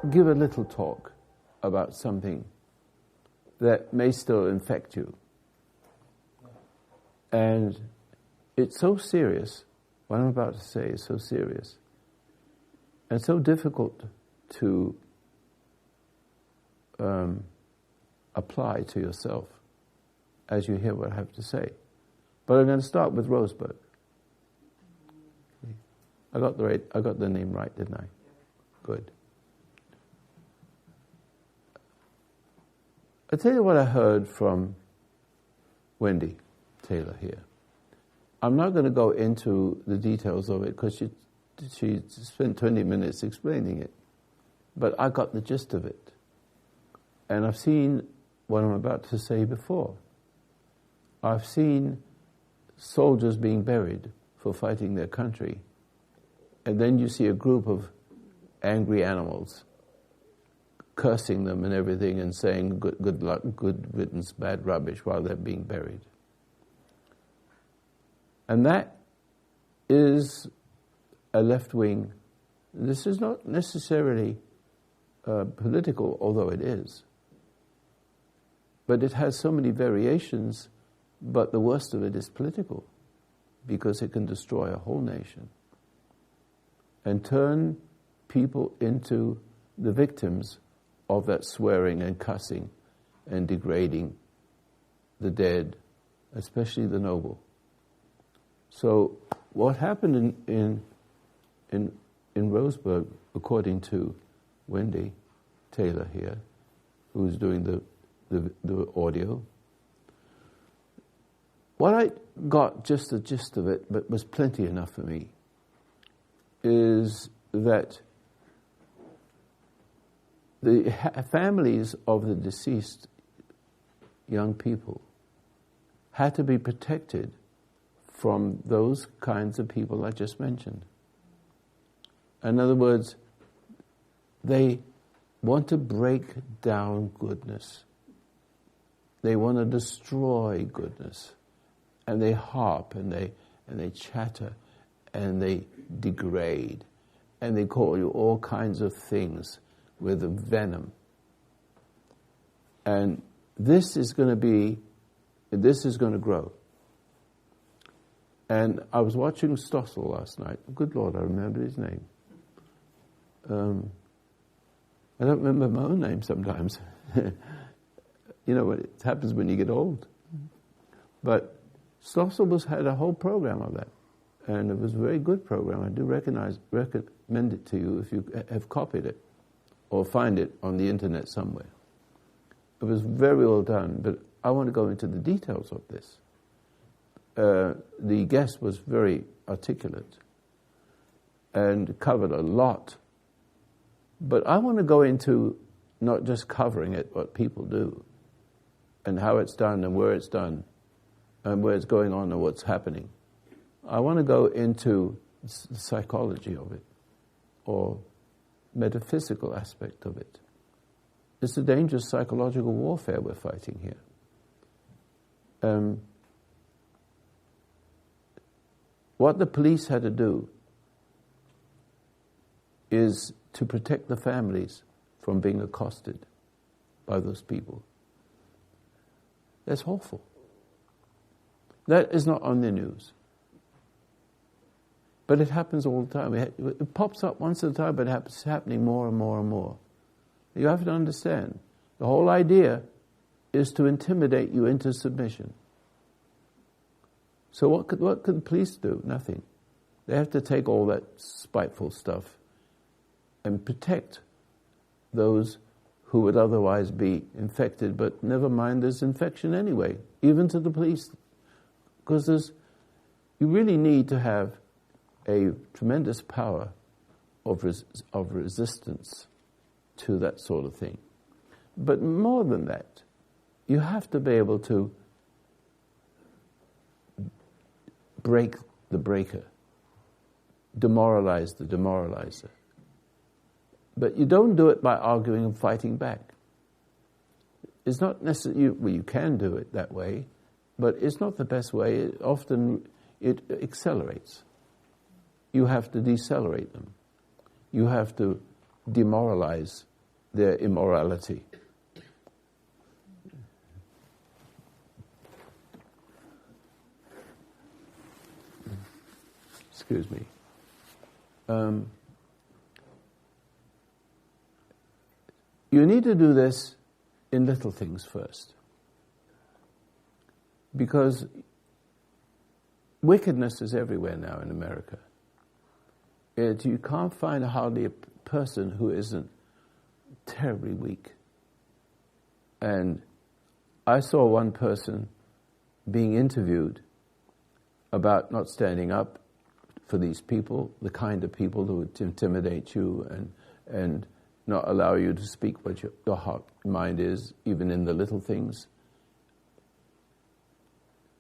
give a little talk about something that may still infect you. And it's so serious, what I'm about to say is so serious, and so difficult to apply to yourself as you hear what I have to say. But I'm going to start with Roseburg. I got the name right, didn't I? Good. I'll tell you what I heard from Wendy Taylor here. I'm not going to go into the details of it because she spent 20 minutes explaining it. But I got the gist of it. And I've seen what I'm about to say before. I've seen soldiers being buried for fighting their country. And then you see a group of angry animals cursing them and everything and saying good luck, good riddance, bad rubbish while they're being buried. And that is a left-wing. This is not necessarily political, although it is. But it has so many variations, but the worst of it is political, because it can destroy a whole nation and turn people into the victims of that swearing and cussing and degrading the dead, especially the noble. So what happened in Roseburg, according to Wendy Taylor here, who's doing the audio, what I got just the gist of it, but was plenty enough for me, is that the families of the deceased young people had to be protected from those kinds of people I just mentioned. In other words, they want to break down goodness. They want to destroy goodness. And they harp and they chatter and they degrade and they call you all kinds of things with a venom. And this is going to grow. And I was watching Stossel last night. Good Lord, I remember his name. I don't remember my own name sometimes. You know, it happens when you get old. But Stossel had a whole program of that. And it was a very good program. I do recommend it to you if you have copied it or find it on the internet somewhere. It was very well done, but I want to go into the details of this. The guest was very articulate and covered a lot. But I want to go into not just covering it, what people do, and how it's done and where it's done, and where it's going on and what's happening. I want to go into the psychology of it, or metaphysical aspect of it. It's a dangerous psychological warfare we're fighting here. What the police had to do is to protect the families from being accosted by those people. That's awful. That is not on the news. But it happens all the time. It pops up once at a time, but it's happening more and more and more. You have to understand, the whole idea is to intimidate you into submission. So what could the police do? Nothing. They have to take all that spiteful stuff and protect those who would otherwise be infected, but never mind, there's infection anyway, even to the police. Because you really need to have a tremendous power of resistance to that sort of thing. But more than that, you have to be able to break the breaker, demoralize the demoralizer. But you don't do it by arguing and fighting back. It's not necessarily, well, you can do it that way, but it's not the best way. Often it accelerates. You have to decelerate them. You have to demoralize their immorality. Excuse me. You need to do this in little things first. Because wickedness is everywhere now in America. You can't find hardly a person who isn't terribly weak. And I saw one person being interviewed about not standing up for these people, the kind of people who would intimidate you and not allow you to speak what your heart mind is, even in the little things.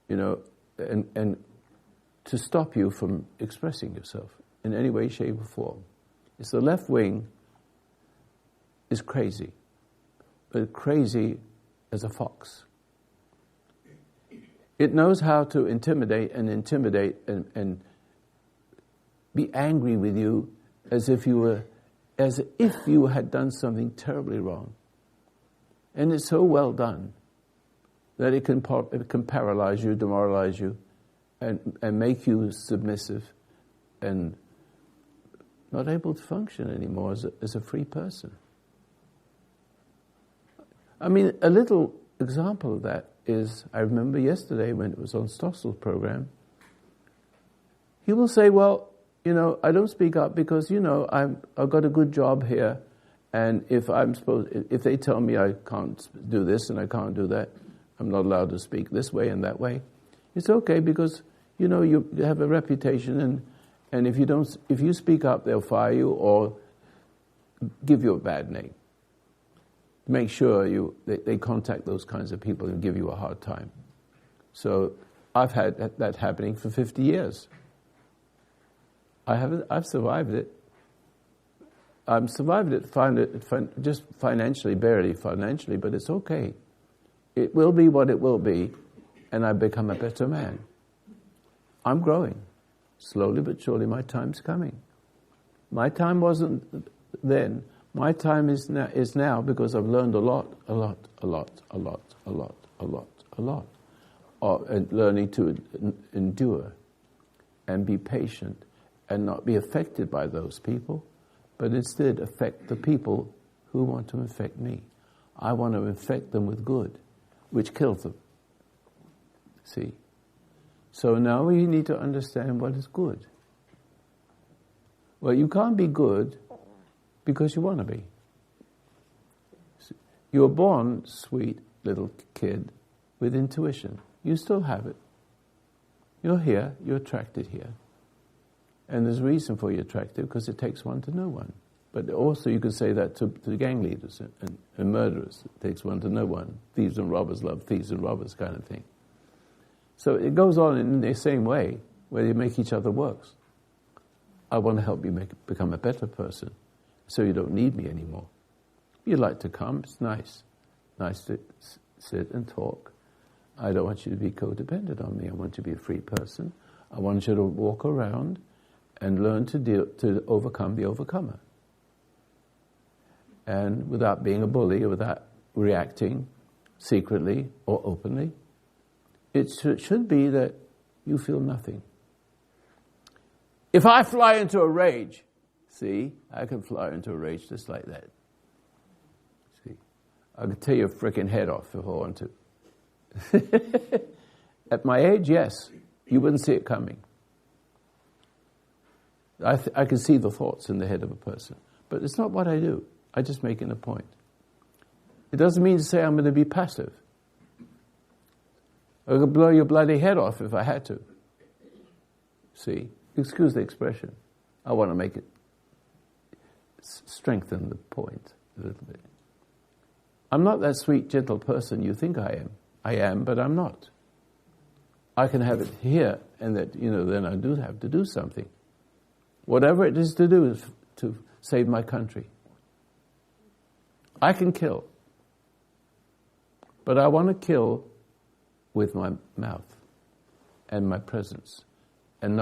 You know, and to stop you from expressing yourself in any way, shape, or form. It's the left wing is crazy, but crazy as a fox. It knows how to intimidate and be angry with you as if you had done something terribly wrong. And it's so well done that it can paralyze you, demoralize you, and make you submissive and not able to function anymore as a free person. I mean, a little example of that is, I remember yesterday when it was on Stossel's program, he will say, well, you know, I don't speak up because, you know, I've got a good job here, and if they tell me I can't do this and I can't do that, I'm not allowed to speak this way and that way. It's okay because, you know, you have a reputation, and if you speak up, they'll fire you or give you a bad name. Make sure they contact those kinds of people and give you a hard time. So I've had that happening for 50 years. I've survived it. I've survived it, just financially, barely financially, but it's okay. It will be what it will be, and I've become a better man. I'm growing. Slowly but surely, my time's coming. My time wasn't then. My time is now because I've learned a lot. And learning to endure and be patient and not be affected by those people, but instead affect the people who want to infect me. I want to infect them with good, which kills them. See? So now we need to understand what is good. Well, you can't be good because you want to be. You were born, sweet little kid, with intuition. You still have it. You're here, you're attracted here. And there's a reason for you attracted, because it takes one to know one. But also you could say that to gang leaders and murderers. It takes one to know one. Thieves and robbers love thieves and robbers kind of thing. So it goes on in the same way, where you make each other worse. I want to help you become a better person, so you don't need me anymore. You'd like to come, it's nice. Nice to sit and talk. I don't want you to be codependent on me. I want you to be a free person. I want you to walk around and learn to overcome the overcomer. And without being a bully, or without reacting secretly or openly, it should be that you feel nothing. If I fly into a rage, see, I can fly into a rage just like that. See, I could tear your frickin' head off if I want to. At my age, yes, you wouldn't see it coming. I can see the thoughts in the head of a person, but it's not what I do. I'm just making a point. It doesn't mean to say I'm going to be passive. I could blow your bloody head off if I had to. See, excuse the expression. I want to make it strengthen the point a little bit. I'm not that sweet, gentle person you think I am. I am, but I'm not. I can have it here, and that, then I do have to do something. Whatever it is to do is to save my country. I can kill. But I want to kill with my mouth and my presence, and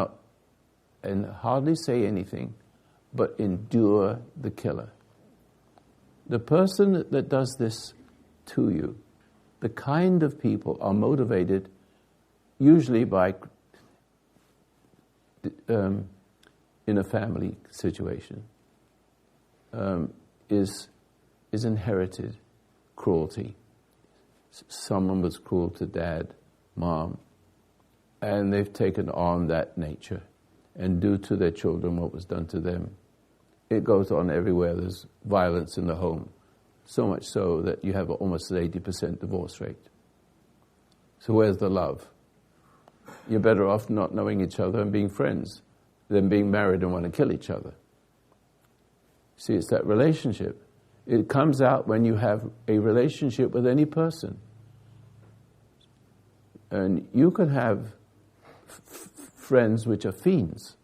hardly say anything, but endure the killer. The person that does this to you, the kind of people are motivated usually by, in a family situation, is inherited cruelty. Someone was cruel to dad, mom, and they've taken on that nature and do to their children what was done to them. It goes on everywhere. There's violence in the home, so much so that you have almost an 80% divorce rate. So where's the love? You're better off not knowing each other and being friends than being married and want to kill each other. See, it's that relationship. It comes out when you have a relationship with any person. And you can have friends which are fiends.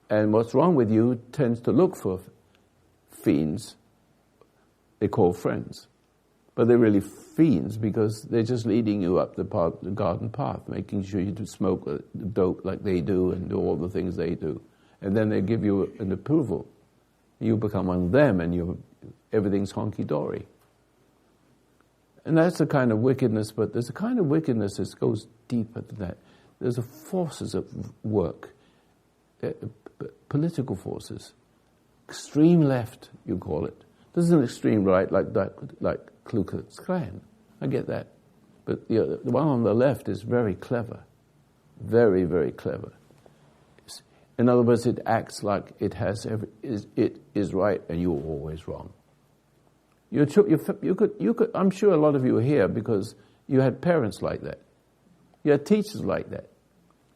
And what's wrong with you tends to look for fiends they call friends. But they're really fiends because they're just leading you up the garden path, making sure you smoke dope like they do and do all the things they do. And then they give you an approval. You become one of them and everything's honky-dory. And that's the kind of wickedness, but there's a kind of wickedness that goes deeper than that. There's forces at work, political forces, extreme left, you call it. This is an extreme right, like Ku Klux Klan. I get that. But the one on the left is very clever. Very, very clever. In other words, it acts like it is right and you're always wrong. You could. I'm sure a lot of you are here because you had parents like that. You had teachers like that.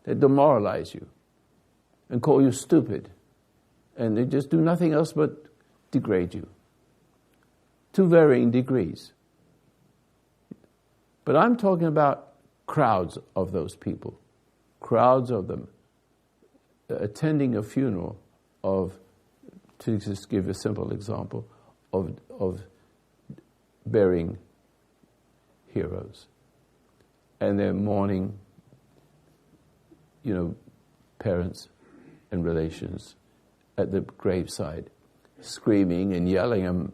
They demoralize you and call you stupid. And they just do nothing else but degrade you. To varying degrees. But I'm talking about crowds of those people. Crowds of them attending a funeral of, to just give a simple example, of burying heroes. And they're mourning, parents and relations at the graveside, screaming and yelling them,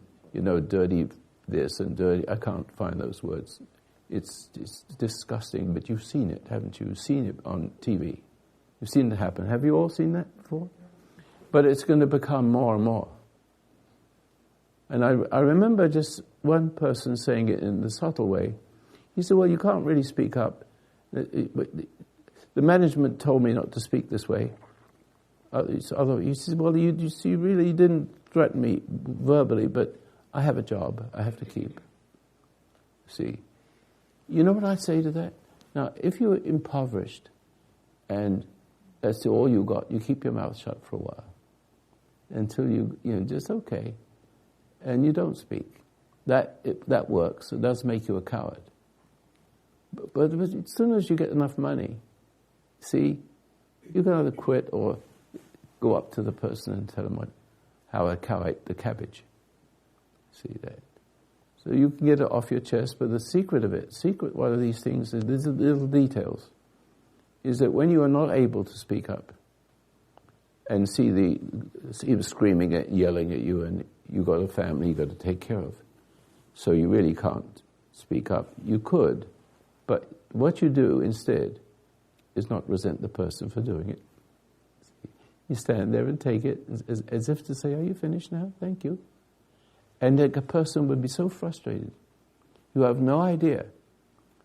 dirty this and dirty, I can't find those words. It's disgusting, but you've seen it, haven't you? You've seen it on TV. You've seen it happen. Have you all seen that before? But it's going to become more and more. And I remember just one person saying it in the subtle way. He said, well, you can't really speak up. The management told me not to speak this way. He said, well, you really didn't threaten me verbally, but I have a job I have to keep. See? You know what I say to that? Now, if you're impoverished and that's all you got, you keep your mouth shut for a while until you just okay, and you don't speak. That works. It does make you a coward. But as soon as you get enough money, see, you can either quit or go up to the person and tell them how I cow ate the cabbage. See that? So you can get it off your chest, but the secret one of these things, is these little details, is that when you are not able to speak up and see him screaming yelling at you, and you've got a family you've got to take care of, so you really can't speak up. You could, but what you do instead is not resent the person for doing it. You stand there and take it as if to say, are you finished now? Thank you. And the person would be so frustrated. You have no idea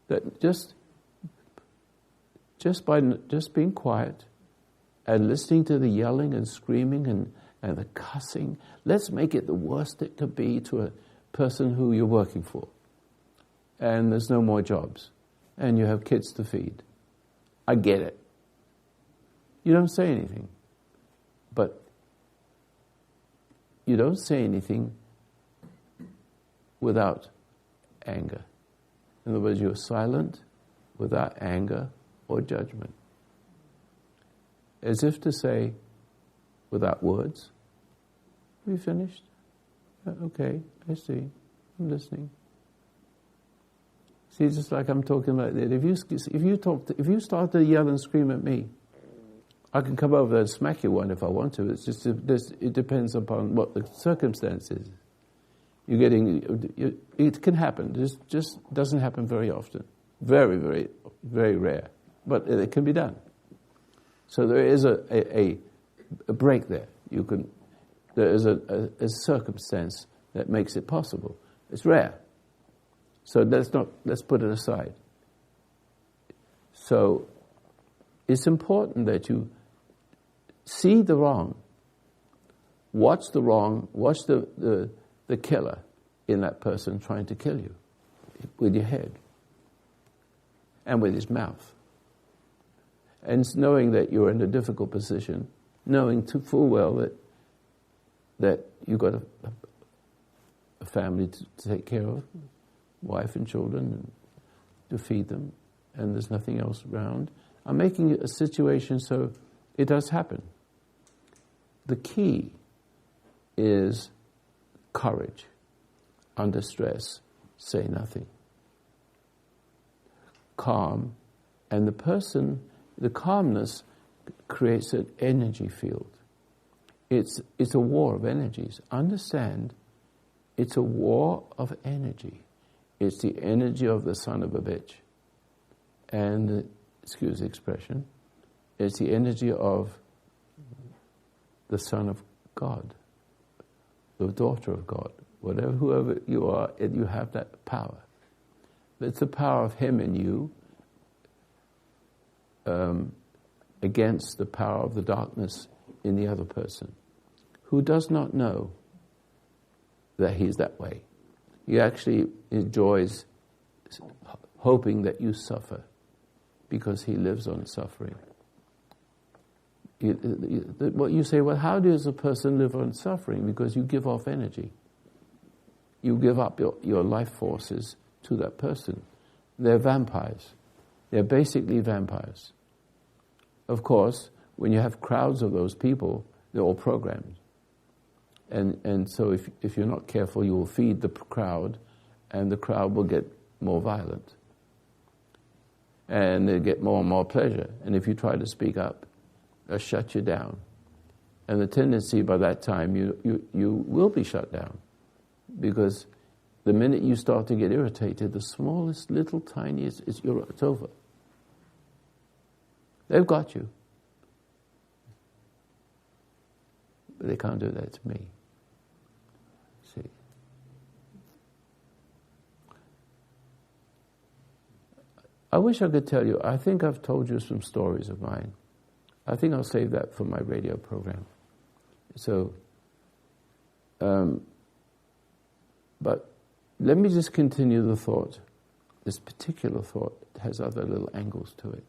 that just by being quiet and listening to the yelling and screaming and the cussing, let's make it the worst it could be to a person who you're working for. And there's no more jobs. And you have kids to feed. I get it. You don't say anything. But you don't say anything without anger. In other words, you're silent without anger or judgment. As if to say, without words, are you finished? Okay, I see. I'm listening. See, just like I'm talking like that. If you start to yell and scream at me, I can come over and smack you one if I want to. It depends upon what the circumstance is. It can happen. It just doesn't happen very often. Very, very, very rare. But it can be done. So there is a break there. There is a circumstance that makes it possible. It's rare. So let's put it aside. So it's important that you see the wrong, watch the wrong, watch the killer in that person trying to kill you with your head and with his mouth. And knowing that you're in a difficult position, knowing full well that you've got a family to take care of, wife and children, and to feed them, and there's nothing else around. I'm making it a situation so it does happen. The key is courage. Under stress, say nothing. Calm, and the calmness creates an energy field. It's a war of energies. Understand, it's a war of energy. It's the energy of the son of a bitch. And, excuse the expression, it's the energy of the son of God, the daughter of God. Whoever you are, you have that power. It's the power of him in you against the power of the darkness in the other person, who does not know that he's that way. He actually enjoys hoping that you suffer because he lives on suffering. What you say, well, how does a person live on suffering? Because you give off energy. You give up your life forces to that person. They're vampires. They're basically vampires. Of course, when you have crowds of those people, they're all programmed. And so if you're not careful, you will feed the crowd, and the crowd will get more violent. And they'll get more and more pleasure. And if you try to speak up, they'll shut you down. And the tendency by that time, you will be shut down. Because the minute you start to get irritated, the smallest, little, tiniest, it's over. They've got you. But they can't do that to me. See? I wish I could tell you. I think I've told you some stories of mine. I think I'll save that for my radio program. So, but let me just continue the thought. This particular thought has other little angles to it.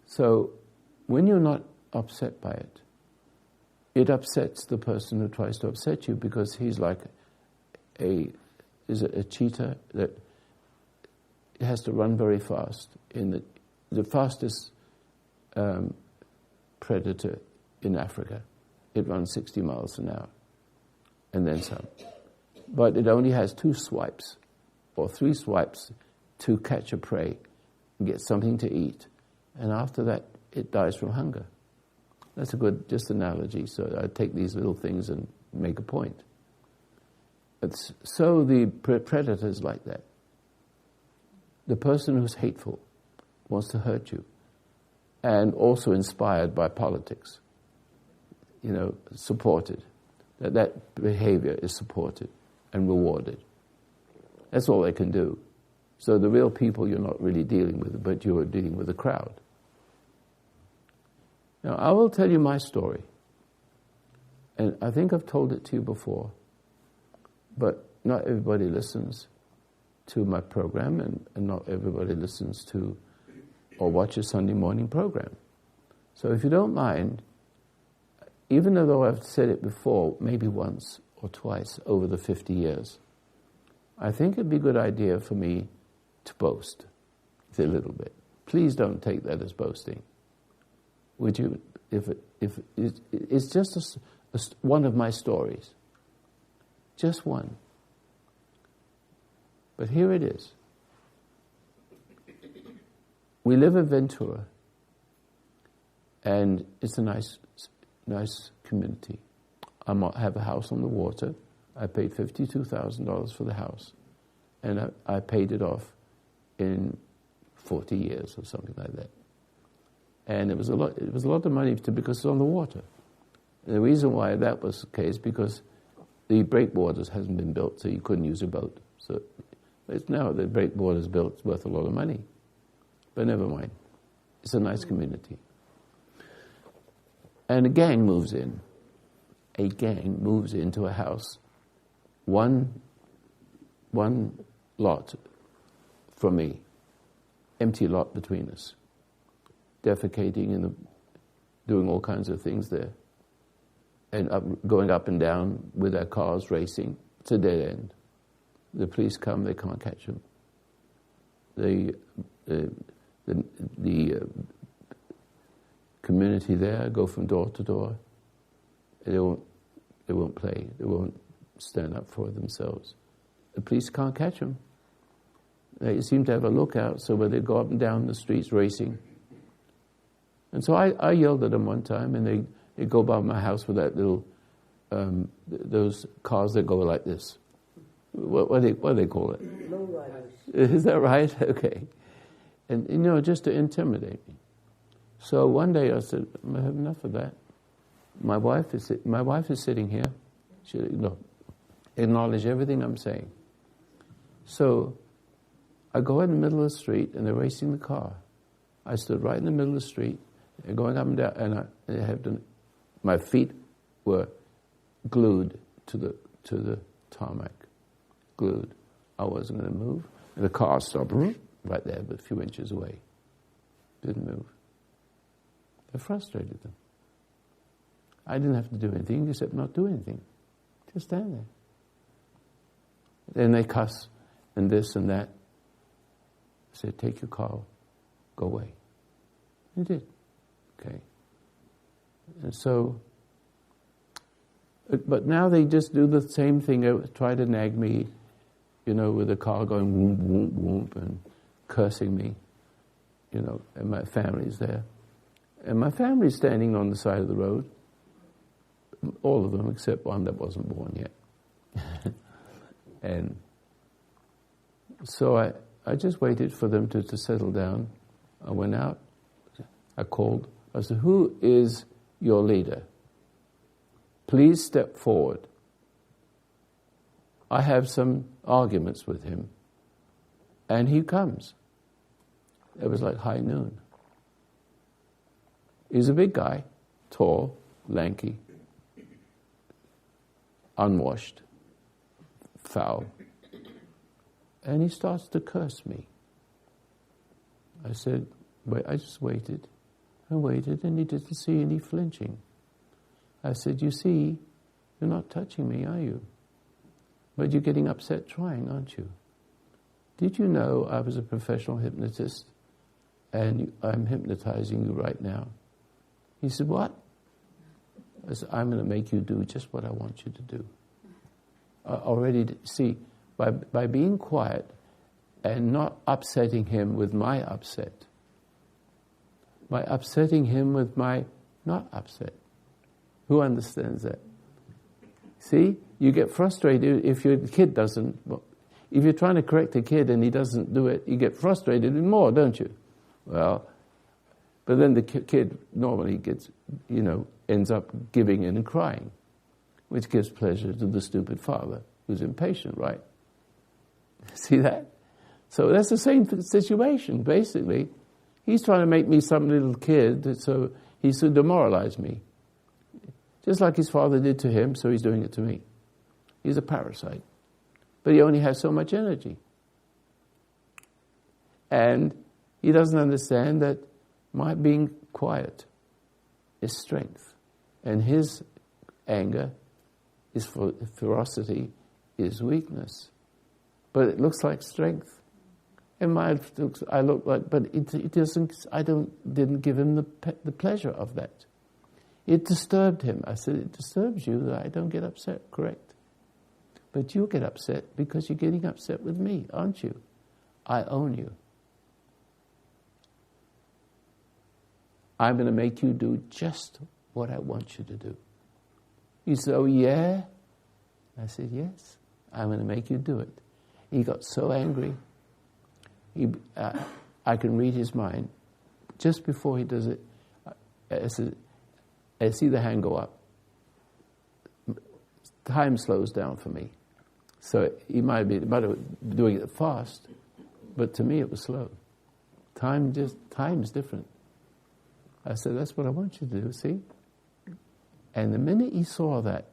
So, when you're not upset by it, it upsets the person who tries to upset you, because he's like a cheetah that has to run very fast. In the fastest predator in Africa, it runs 60 miles an hour, and then some. But it only has 2 swipes or 3 swipes to catch a prey and get something to eat. And after that, it dies from hunger. That's a good just analogy. So I take these little things and make a point. So the predator is like that. The person who's hateful wants to hurt you, and also inspired by politics, supported. That behavior is supported and rewarded. That's all they can do. So the real people you're not really dealing with, but you're dealing with a crowd. Now, I will tell you my story. And I think I've told it to you before. But not everybody listens to my program, and not everybody listens to or watches Sunday morning program. So if you don't mind, even though I've said it before, maybe once or twice over the 50 years, I think it'd be a good idea for me to boast a little bit. Please don't take that as boasting. Would you? If it's just one of my stories, just one. But here it is. We live in Ventura, and it's a nice community. I have a house on the water. I paid $52,000 for the house, and I paid it off in 40 years or something like that. And it was a lot. It was a lot of money because it's on the water. And the reason why that was the case because the breakwaters hasn't been built, so you couldn't use a boat. So it's now the breakwater's built, it's worth a lot of money. But never mind. It's a nice community. And a gang moves in. A gang moves into a house, one lot from me, empty lot between us, defecating and doing all kinds of things there, and going up and down with their cars racing. It's a dead end. The police come, they can't catch them. The community there go from door to door. They won't play. They won't stand up for themselves. The police can't catch them. They seem to have a lookout, so where they go up and down the streets racing. And so I yelled at them one time, and they go by my house with that little those cars that go like this. What do they call it? Lowriders. Is that right? Okay. And just to intimidate me. So one day I said, I have enough of that. My wife is sitting here. She acknowledge everything I'm saying. So I go in the middle of the street, and they're racing the car. I stood right in the middle of the street, and going up and down, and my feet were glued to the tarmac, glued. I wasn't going to move. And the car stopped right there, but a few inches away. Didn't move. It frustrated them. I didn't have to do anything except not do anything. Just stand there. Then they cuss and this and that. I said, take your car, go away. They did. Okay. And so, but now they just do the same thing. They try to nag me, with the car going whoop, whoop, whoop, and cursing me, and my family's there. And my family's standing on the side of the road, all of them except one that wasn't born yet. And so I just waited for them to settle down. I went out, I called, I said, who is your leader? Please step forward. I have some arguments with him. And he comes. It was like high noon. He's a big guy, tall, lanky, unwashed, foul. And he starts to curse me. I said, I just waited. I waited, and he didn't see any flinching. I said, you see, you're not touching me, are you? But you're getting upset trying, aren't you? Did you know I was a professional hypnotist, and I'm hypnotizing you right now? He said, what? I said, I'm going to make you do just what I want you to do. See, by being quiet and not upsetting him with my upset, by upsetting him with my not upset. Who understands that? See, you get frustrated if your kid doesn't. Well, if you're trying to correct a kid and he doesn't do it, you get frustrated more, don't you? Well, but then the kid normally gets, ends up giving in and crying, which gives pleasure to the stupid father who's impatient, right? See that? So that's the same situation, basically. He's trying to make me some little kid, so he's to demoralize me. Just like his father did to him, so he's doing it to me. He's a parasite. But he only has so much energy. And he doesn't understand that my being quiet is strength. And his anger, his ferocity, is weakness. But it looks like strength. And I look like, but it doesn't. Didn't give him the pleasure of that. It disturbed him. I said, it disturbs you that I don't get upset, correct? But you get upset because you're getting upset with me, aren't you? I own you. I'm going to make you do just what I want you to do. He said, oh yeah? I said, yes, I'm going to make you do it. He got so angry. I can read his mind. Just before he does it, I see the hand go up. Time slows down for me. So he might be doing it fast, but to me it was slow. Time is different. I said, that's what I want you to do, see? And the minute he saw that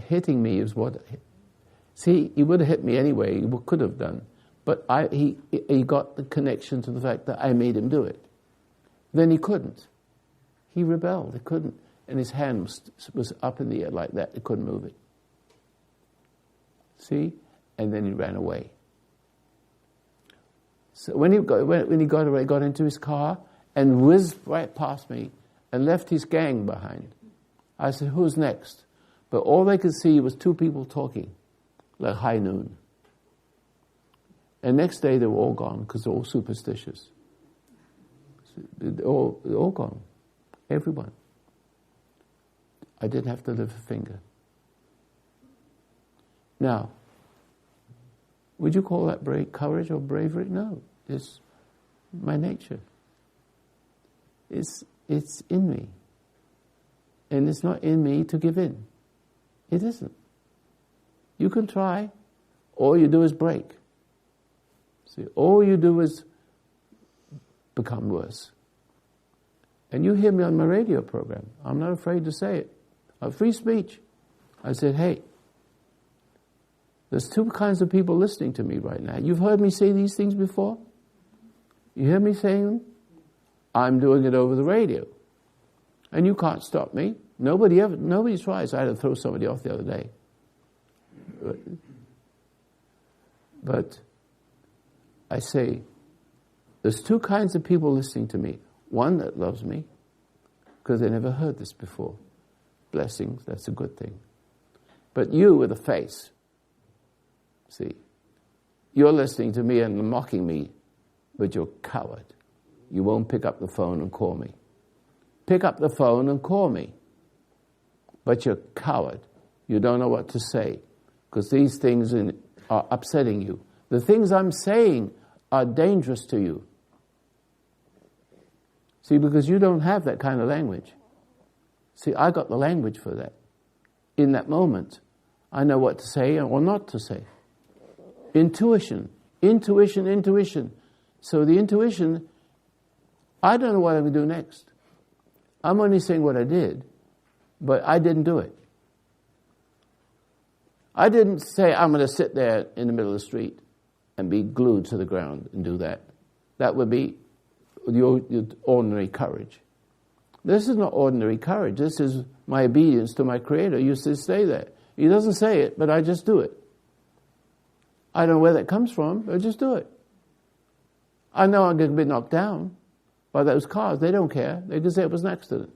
hitting me is what... See, he would have hit me anyway, he could have done. But he got the connection to the fact that I made him do it. Then he couldn't. He rebelled, he couldn't. And his hand was up in the air like that, he couldn't move it. See? And then he ran away. So when he got into his car and whizzed right past me and left his gang behind, I said, who's next? But all they could see was two people talking, like high noon. And next day they were all gone because they're all superstitious. They're all gone. Everyone. I didn't have to lift a finger. Now, would you call that courage or bravery? No, it's my nature. It's in me. And it's not in me to give in. It isn't. You can try. All you do is break. See, all you do is become worse. And you hear me on my radio program. I'm not afraid to say it. Free speech. I said, hey, there's two kinds of people listening to me right now. You've heard me say these things before? You hear me saying them? I'm doing it over the radio. And you can't stop me. Nobody tries. I had to throw somebody off the other day. But I say, there's two kinds of people listening to me. One that loves me, because they never heard this before. Blessings, that's a good thing. But you with a face, see, you're listening to me and mocking me, but you're a coward. You won't pick up the phone and call me. Pick up the phone and call me. But you're a coward. You don't know what to say, because these things are upsetting you. The things I'm saying are dangerous to you. See, because you don't have that kind of language. See, I got the language for that. In that moment, I know what to say or not to say. Intuition. So the intuition, I don't know what I'm going to do next. I'm only saying what I did, but I didn't do it. I didn't say I'm going to sit there in the middle of the street and be glued to the ground and do that. That would be the ordinary courage. This is not ordinary courage. This is my obedience to my Creator. You say that. He doesn't say it, but I just do it. I don't know where that comes from, but I just do it. I know I'm going to be knocked down by those cars. They don't care. They can say it was an accident.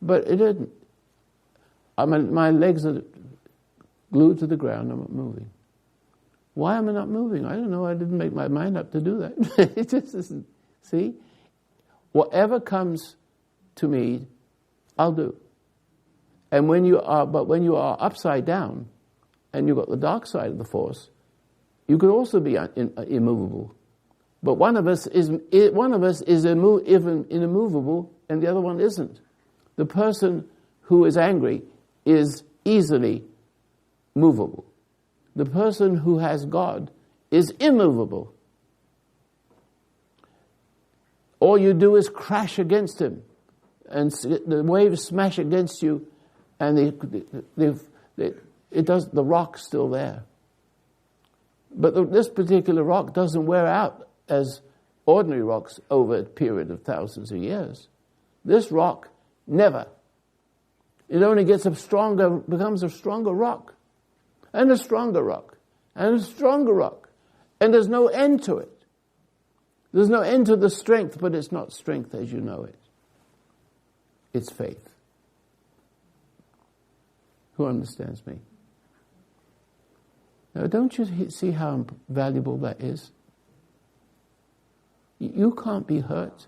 But it didn't. My legs are glued to the ground. I'm not moving. Why am I not moving? I don't know. I didn't make my mind up to do that. It just isn't. See? Whatever comes to me, I'll do. And when you are upside down, and you've got the dark side of the force, you could also be immovable. But one of us is immovable, and the other one isn't. The person who is angry is easily movable. The person who has God is immovable. All you do is crash against him, and the waves smash against you, and the rock's still there. But this particular rock doesn't wear out as ordinary rocks over a period of thousands of years. This rock never. It only becomes a stronger rock, and a stronger rock, and a stronger rock, and there's no end to it. There's no end to the strength, but it's not strength as you know it. It's faith. Who understands me? Now, don't you see how valuable that is? You can't be hurt.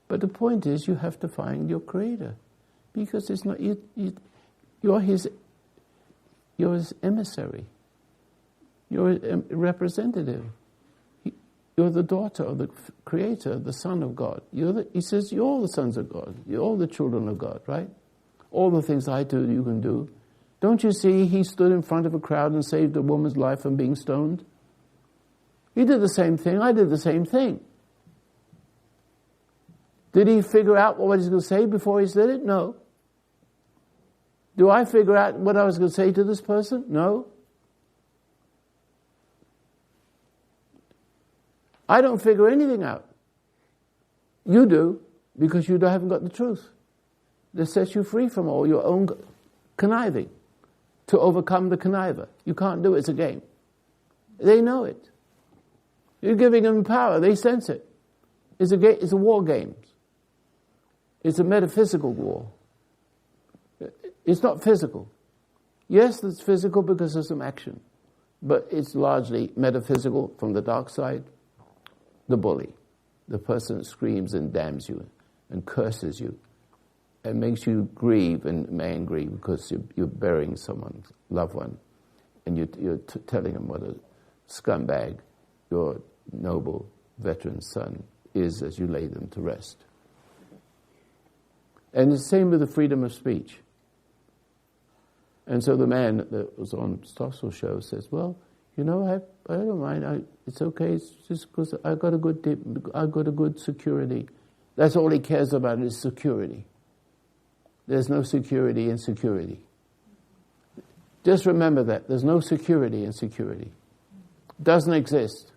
But the point is, you have to find your Creator. Because it's not you're his emissary. You're a representative. You're the daughter of the Creator, the Son of God. He says, you're all the sons of God. You're all the children of God, right? All the things I do, you can do. Don't you see he stood in front of a crowd and saved a woman's life from being stoned? He did the same thing. I did the same thing. Did he figure out what he's going to say before he said it? No. Do I figure out what I was going to say to this person? No. I don't figure anything out. You do, because you haven't got the truth that sets you free from all your own conniving to overcome the conniver. You can't do it. It's a game. They know it. You're giving them power. They sense it. It's a war game. It's a metaphysical war. It's not physical. Yes, it's physical because of some action, but it's largely metaphysical from the dark side. The bully, the person that screams and damns you and curses you and makes you grieve and angry because you're burying someone's loved one, and you're telling them what a scumbag your noble veteran son is as you lay them to rest. And it's the same with the freedom of speech. And so the man that was on Stossel's show says, well, you know, I don't mind. It's okay. It's just because I got a good security. That's all he cares about is security. There's no security in security. Just remember that. There's no security in security. It doesn't exist.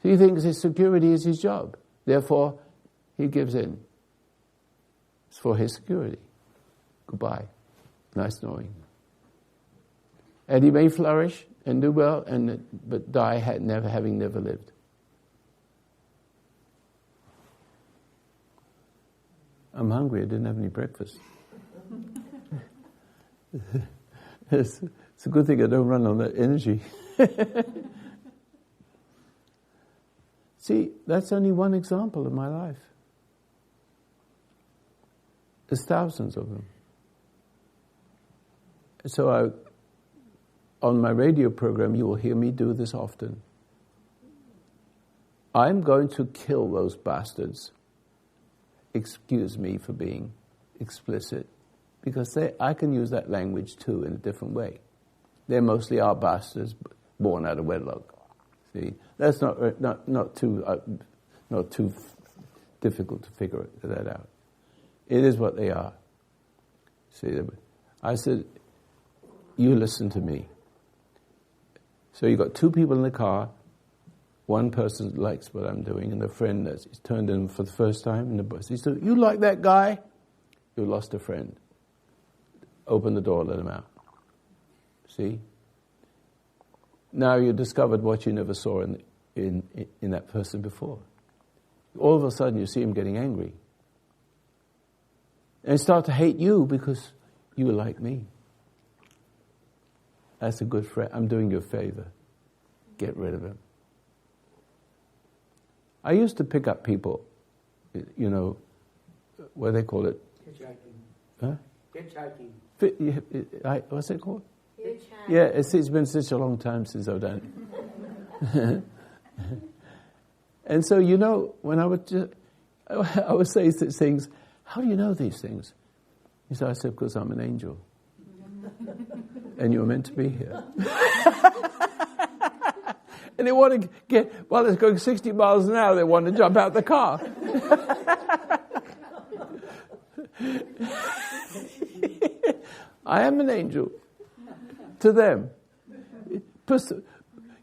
He thinks his security is his job. Therefore, he gives in. It's for his security. Goodbye. Nice knowing. And he may flourish and do well, but die having never lived. I'm hungry. I didn't have any breakfast. It's a good thing I don't run on that energy. See, that's only one example of my life. There's thousands of them. So on my radio program, you will hear me do this often. I'm going to kill those bastards. Excuse me for being explicit, because I can use that language too in a different way. They mostly are bastards born out of wedlock. See, that's not too difficult to figure that out. It is what they are. See, I said, you listen to me. So you've got two people in the car. One person likes what I'm doing, and the friend that's turned in for the first time in the bus. He said, you like that guy? You lost a friend. Open the door, let him out. See? Now you discovered what you never saw in that person before. All of a sudden you see him getting angry. And start to hate you because you were like me. That's a good friend. I'm doing you a favor. Get rid of him. I used to pick up people, you know, what do they call it? Hitchhiking. Huh? Hitchhiking. What's it called? Hitchhiking. Yeah, it's been such a long time since I've done it. And so, you know, when I would say things, how do you know these things? He said, I said, because I'm an angel. And you're meant to be here. And they want to get, while it's going 60 miles an hour, they want to jump out the car. I am an angel to them. You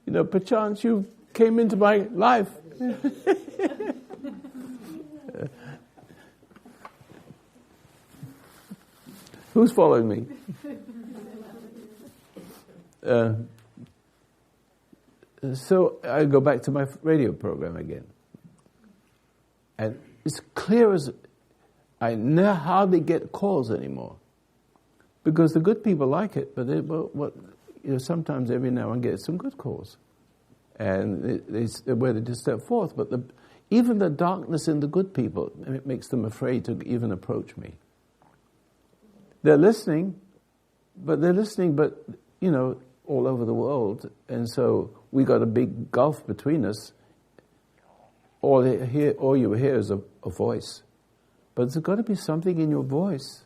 know, perchance you came into my life. Who's following me? So I go back to my radio program again. And it's clear as I hardly get calls anymore. Because the good people like it, but sometimes every now and then get some good calls. And they're ready to step forth. But even the darkness in the good people, it makes them afraid to even approach me. They're listening, but all over the world. And so we got a big gulf between us. All you hear is a voice. But there's got to be something in your voice,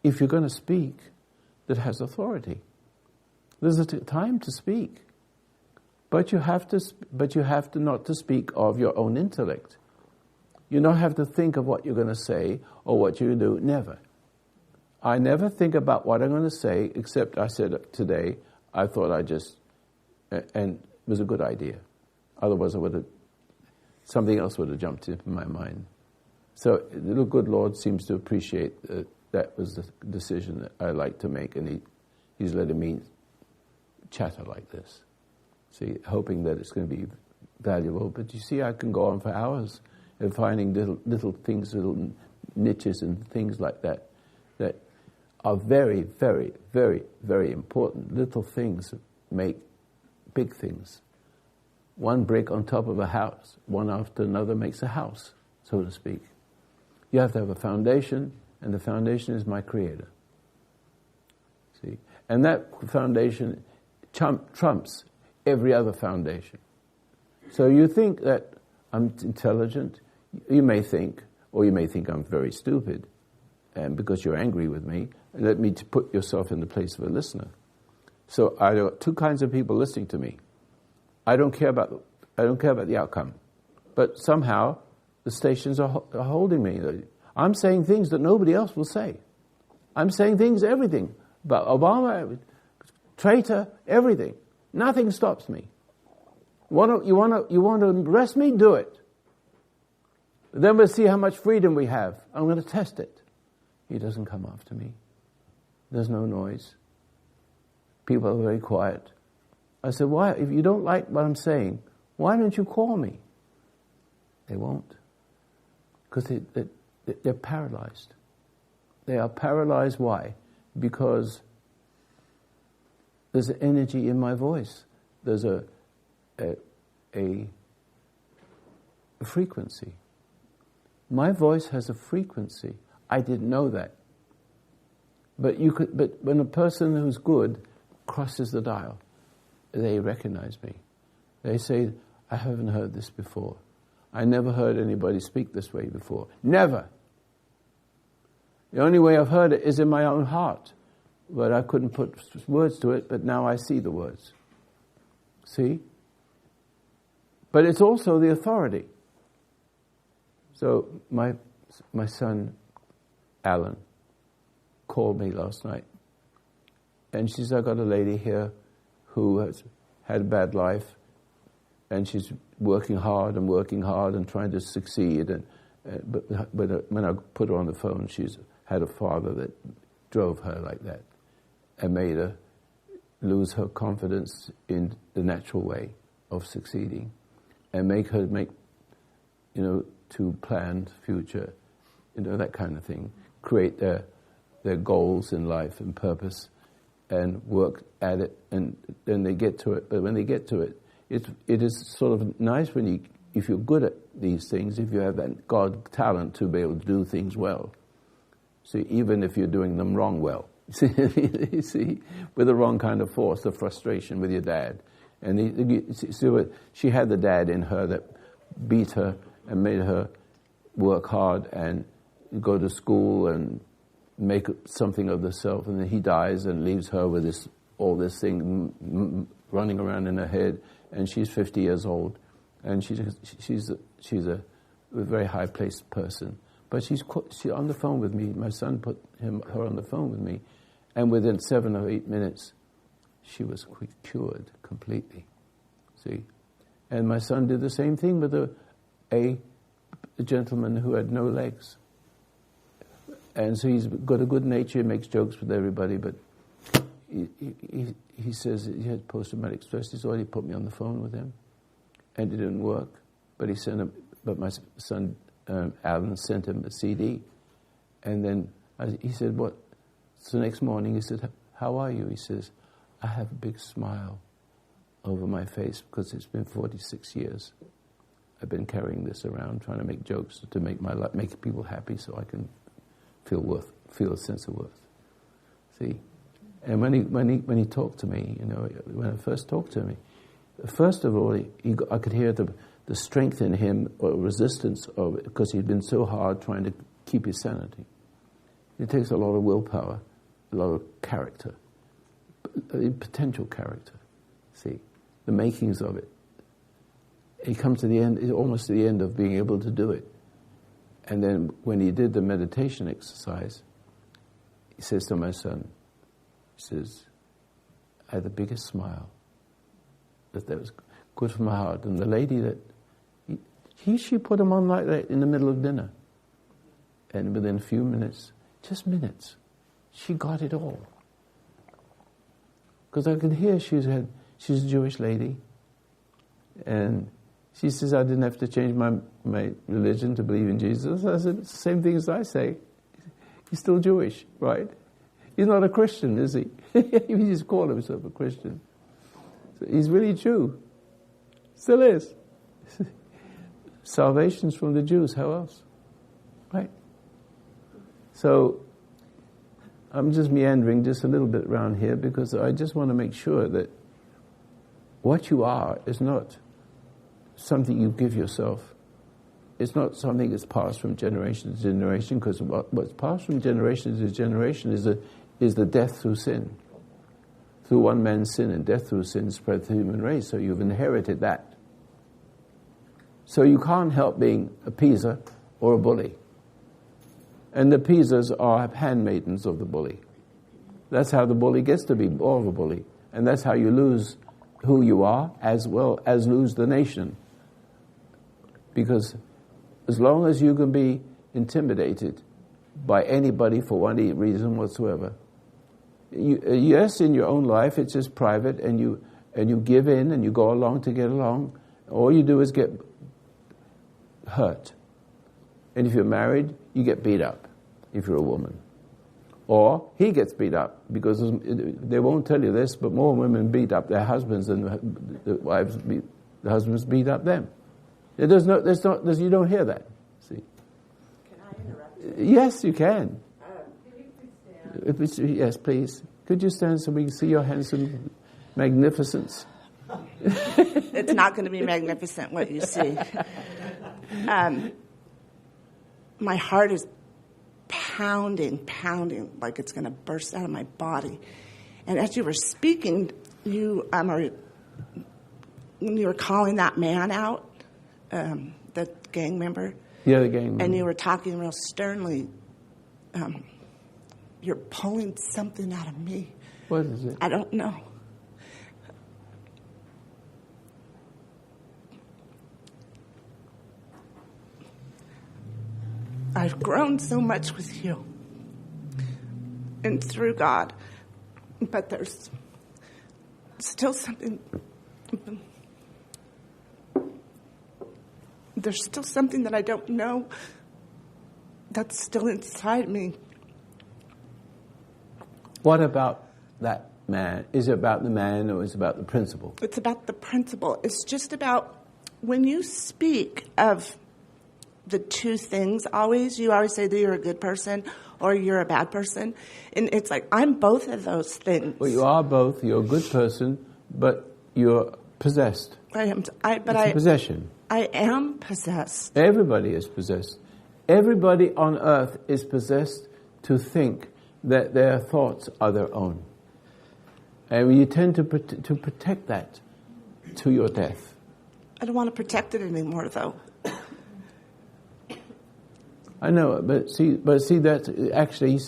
if you're going to speak, that has authority. There's a time to speak. But you have to not to speak of your own intellect. You don't have to think of what you're going to say or what you do. Never. I never think about what I'm going to say, except I said today, I thought and it was a good idea. Otherwise something else would have jumped into my mind. So the good Lord seems to appreciate that was the decision that I like to make, and He's letting me chatter like this. See, hoping that it's going to be valuable. But you see, I can go on for hours and finding little things, little niches and things like that are very, very, very, very important. Little things make big things. One brick on top of a house, one after another, makes a house, so to speak. You have to have a foundation, and the foundation is my Creator. See? And that foundation trumps every other foundation. So you think that I'm intelligent, you may think I'm very stupid, and because you're angry with me, let me to put yourself in the place of a listener. So I got two kinds of people listening to me. I don't care about the outcome, but somehow the stations are holding me. I'm saying things that nobody else will say. I'm saying everything about Obama, traitor, everything. Nothing stops me. You want to arrest me? Do it. Then we'll see how much freedom we have. I'm going to test it. He doesn't come after me. There's no noise. People are very quiet. I said, why? If you don't like what I'm saying, why don't you call me? They won't. Because they're paralyzed. They are paralyzed. Why? Because there's an energy in my voice. There's a frequency. My voice has a frequency. I didn't know that. But when a person who's good crosses the dial, they recognize me. They say, I haven't heard this before. I never heard anybody speak this way before. Never. The only way I've heard it is in my own heart. But I couldn't put words to it, but now I see the words. See? But it's also the authority. So my son, Alan, called me last night. And she said, I got a lady here who has had a bad life, and she's working hard and trying to succeed. But when I put her on the phone, she's had a father that drove her like that and made her lose her confidence in the natural way of succeeding and make to plan future, that kind of thing. Create their goals in life and purpose and work at it, and then they get to it. But when they get to it, it is sort of nice if you're good at these things, if you have that God talent to be able to do things well. See, even if you're doing them wrong well. You see, with the wrong kind of force, the frustration with your dad. And she had the dad in her that beat her and made her work hard and go to school and make something of herself, and then he dies and leaves her with all this thing running around in her head, and she's 50 years old, and she's a very high-placed person. But she's on the phone with me. My son put her on the phone with me, and within 7 or 8 minutes, she was cured completely. See, and my son did the same thing with a gentleman who had no legs. And so he's got a good nature, he makes jokes with everybody, but he says he had post-traumatic stress disorder. He put me on the phone with him, and it didn't work. But my son Alan sent him a CD, and then he said, "What?" So the next morning he said, "How are you?" He says, "I have a big smile over my face because it's been 46 years. I've been carrying this around, trying to make jokes to make my life, make people happy, so I can feel a sense of worth." See? And when he talked to me, when I first talked to him, first of all, I could hear the strength in him, or resistance of it, because he'd been so hard trying to keep his sanity. It takes a lot of willpower, a lot of character, potential character. See, the makings of it. He comes to the end, almost to the end of being able to do it. And then when he did the meditation exercise, he says to my son, he says, I had the biggest smile. That was good from my heart. And the lady she put him on like that in the middle of dinner. And within a few minutes, just minutes, she got it all. Because I could hear she's a Jewish lady. And she says, I didn't have to change my religion to believe in Jesus. I said, it's the same thing as I say. He's still Jewish, right? He's not a Christian, is he? He just called himself a Christian. So he's really Jew. Still is. Salvation's from the Jews, how else? Right? So, I'm just meandering just a little bit around here because I just want to make sure that what you are is not something you give yourself. It's not something that's passed from generation to generation, because what's passed from generation to generation is the death through sin. Through one man's sin, and death through sin spread through the human race, so you've inherited that. So you can't help being a Pisa or a bully. And the Pisas are handmaidens of the bully. That's how the bully gets to be more of a bully. And that's how you lose who you are, as well as lose the nation. Because as long as you can be intimidated by anybody for any reason whatsoever, yes, in your own life it's just private, and you give in and you go along to get along. All you do is get hurt. And if you're married, you get beat up if you're a woman. Or he gets beat up, because they won't tell you this, but more women beat up their husbands than the husbands beat up them. You don't hear that. See? Can I interrupt you? Yes, you can. Can you please stand? Yes, please. Could you stand so we can see your handsome magnificence? It's not going to be magnificent what you see. My heart is pounding like it's going to burst out of my body. And as you were speaking, when you were calling that man out, the gang member. Yeah, the gang member. And you were talking real sternly. You're pulling something out of me. What is it? I don't know. I've grown so much with you and through God, but there's still something. There's still something that I don't know that's still inside me. What about that man? Is it about the man, or is it about the principle? It's about the principle. It's just about when you speak of the two things you always say that you're a good person or you're a bad person. And it's like, I'm both of those things. Well, you are both. You're a good person, but you're possessed. I am. It's a possession. I am possessed. Everybody is possessed. Everybody on earth is possessed to think that their thoughts are their own. And you tend to protect that to your death. I don't want to protect it anymore, though. I know, but see, that actually,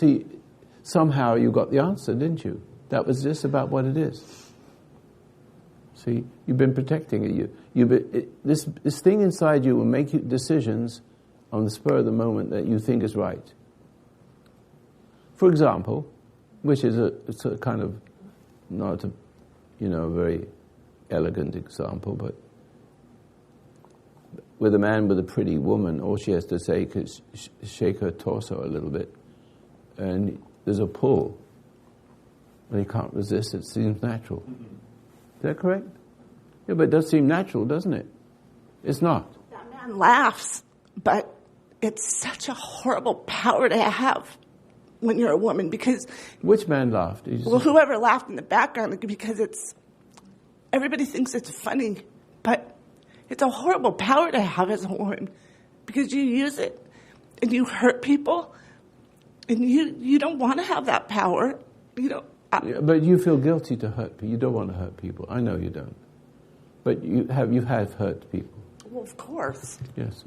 somehow you got the answer, didn't you? That was just about what it is. See, you've been protecting it. This thing inside you will make you decisions on the spur of the moment that you think is right. For example, which is it's a kind of not a very elegant example, but with a man with a pretty woman, all she has to say is shake her torso a little bit, and there's a pull, and he can't resist. It seems natural. Is that correct? Yeah, but it does seem natural, doesn't it? It's not. That man laughs, but it's such a horrible power to have when you're a woman, because... Which man laughed? Well, whoever laughed in the background, because everybody thinks it's funny, but it's a horrible power to have as a woman, because you use it and you hurt people, and you don't want to have that power. But you feel guilty to hurt people. You don't want to hurt people. I know you don't. But you have hurt people. Well, of course. Yes.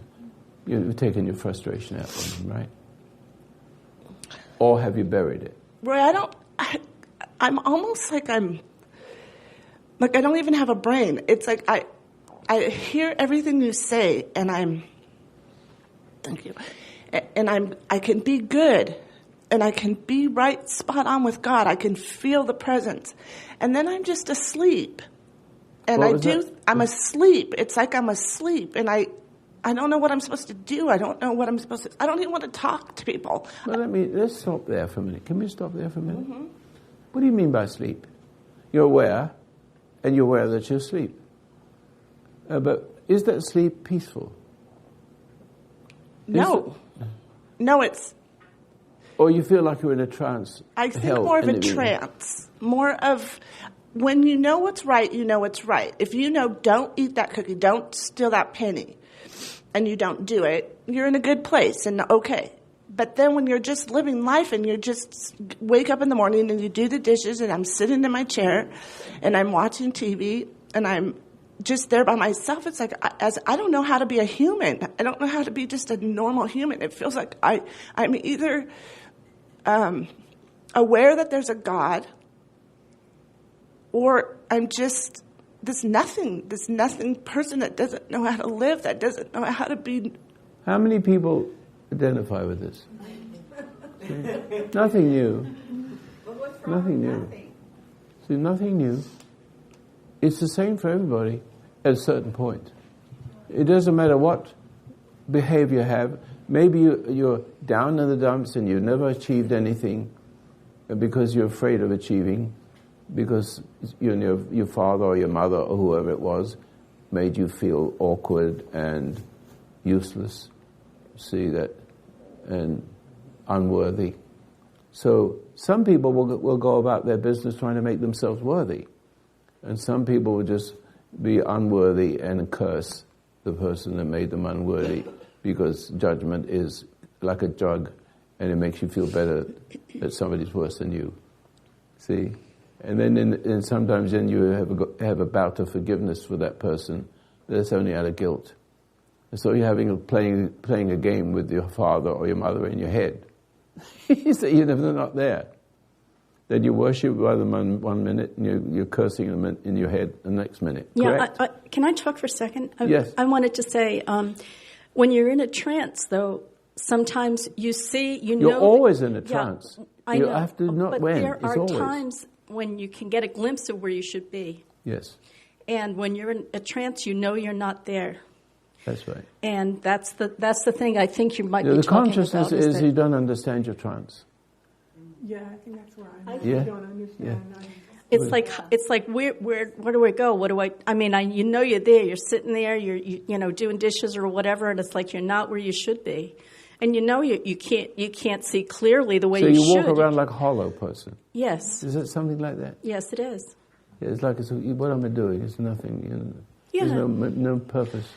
You've taken your frustration out on them, right? Or have you buried it? Roy, I'm almost like I don't even have a brain. It's like I hear everything you say, and thank you, and I can be good, and I can be right spot on with God. I can feel the presence, and then I'm just asleep, and I'm asleep. It's like I'm asleep, and I don't know what I'm supposed to do. I don't know what I'm supposed to... I don't even want to talk to people. Well, let's stop there for a minute. Can we stop there for a minute? Mm-hmm. What do you mean by sleep? You're aware, and you're aware that you're asleep. But is that sleep peaceful? No. No, it's... Or you feel like you're in a trance? I think more of a trance. More of... When you know what's right, you know what's right. If you know, don't eat that cookie, don't steal that penny, and you don't do it, you're in a good place and okay. But then when you're just living life and you just wake up in the morning and you do the dishes, and I'm sitting in my chair and I'm watching TV and I'm just there by myself, it's like I don't know how to be a human. I don't know how to be just a normal human. It feels like I'm either aware that there's a God, or I'm just this nothing person that doesn't know how to live, that doesn't know how to be. How many people identify with this? Nothing new. Nothing new. See, nothing new. It's the same for everybody at a certain point. It doesn't matter what behavior you have. Maybe you're down in the dumps and you've never achieved anything because you're afraid of achieving, because your father or your mother or whoever it was made you feel awkward and useless, see that, and unworthy. So some people will go about their business trying to make themselves worthy, and some people will just be unworthy and curse the person that made them unworthy, because judgment is like a drug, and it makes you feel better that somebody's worse than you. See? And then sometimes then you have a bout of forgiveness for that person that's only out of guilt. And so you're playing a game with your father or your mother in your head. They're not there. Then you worship rather than 1 minute, and you're cursing them in your head the next minute. Yeah, can I talk for a second? Yes. I wanted to say, when you're in a trance, though, sometimes you see, You're always in a trance. I you know, have to not but win. there It's are always. times when you can get a glimpse of where you should be. Yes. And when you're in a trance, you know you're not there. That's right. And that's the thing I think you might be The talking consciousness about. is you don't understand your trance. Yeah, I think that's where I'm. Yeah. I don't understand. Yeah. It's like where do I go? What do I mean, you know you're there. You're sitting there. You're doing dishes or whatever, and it's like you're not where you should be, and you know you can't see clearly the way you should. So you walk around like a hollow person. Yes. Is it something like that? Yes, it is. Yeah, it's like what am I doing? It's nothing. Yeah. There's no purpose.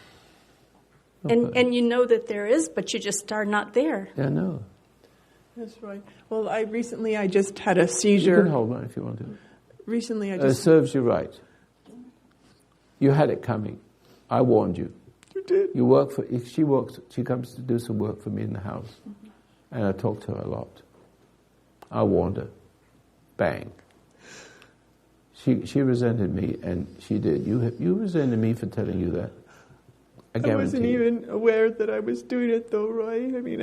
And you know that there is, but you just are not there. Yeah, no. That's right. Well, I just had a You seizure. can hold on if you want to. Recently, It serves you right. You had it coming. I warned you. You did. She comes to do some work for me in the house, and I talk to her a lot. I warned her. Bang. She resented me, and she did. You resented me for telling you that. I wasn't even aware that I was doing it, though, Roy. I mean,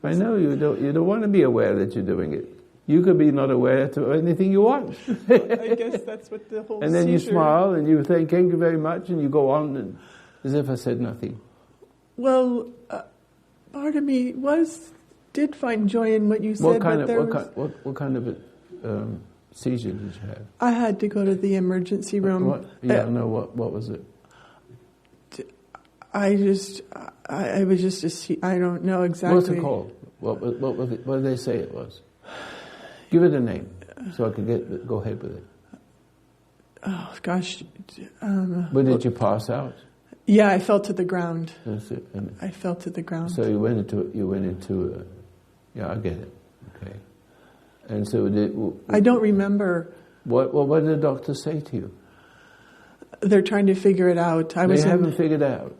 I know you don't want to be aware that you're doing it. You could be not aware to anything you want. I guess that's what the whole. And then you seizure... smile and you think, "Thank you very much," and you go on and, as if I said nothing. Well, part of me did find joy in what you said. What kind of seizure did you have? I had to go to the emergency room. What was it? I was just I don't know exactly. What's it called? What did they say it was? Give it a name so I can go ahead with it. Oh gosh. But did you pass out? Yeah, I fell to the ground. That's it. And I fell to the ground. so you went into. Yeah, I get it. Okay. And so I don't remember. What did the doctor say to you? They're trying to figure it out. They haven't figured out.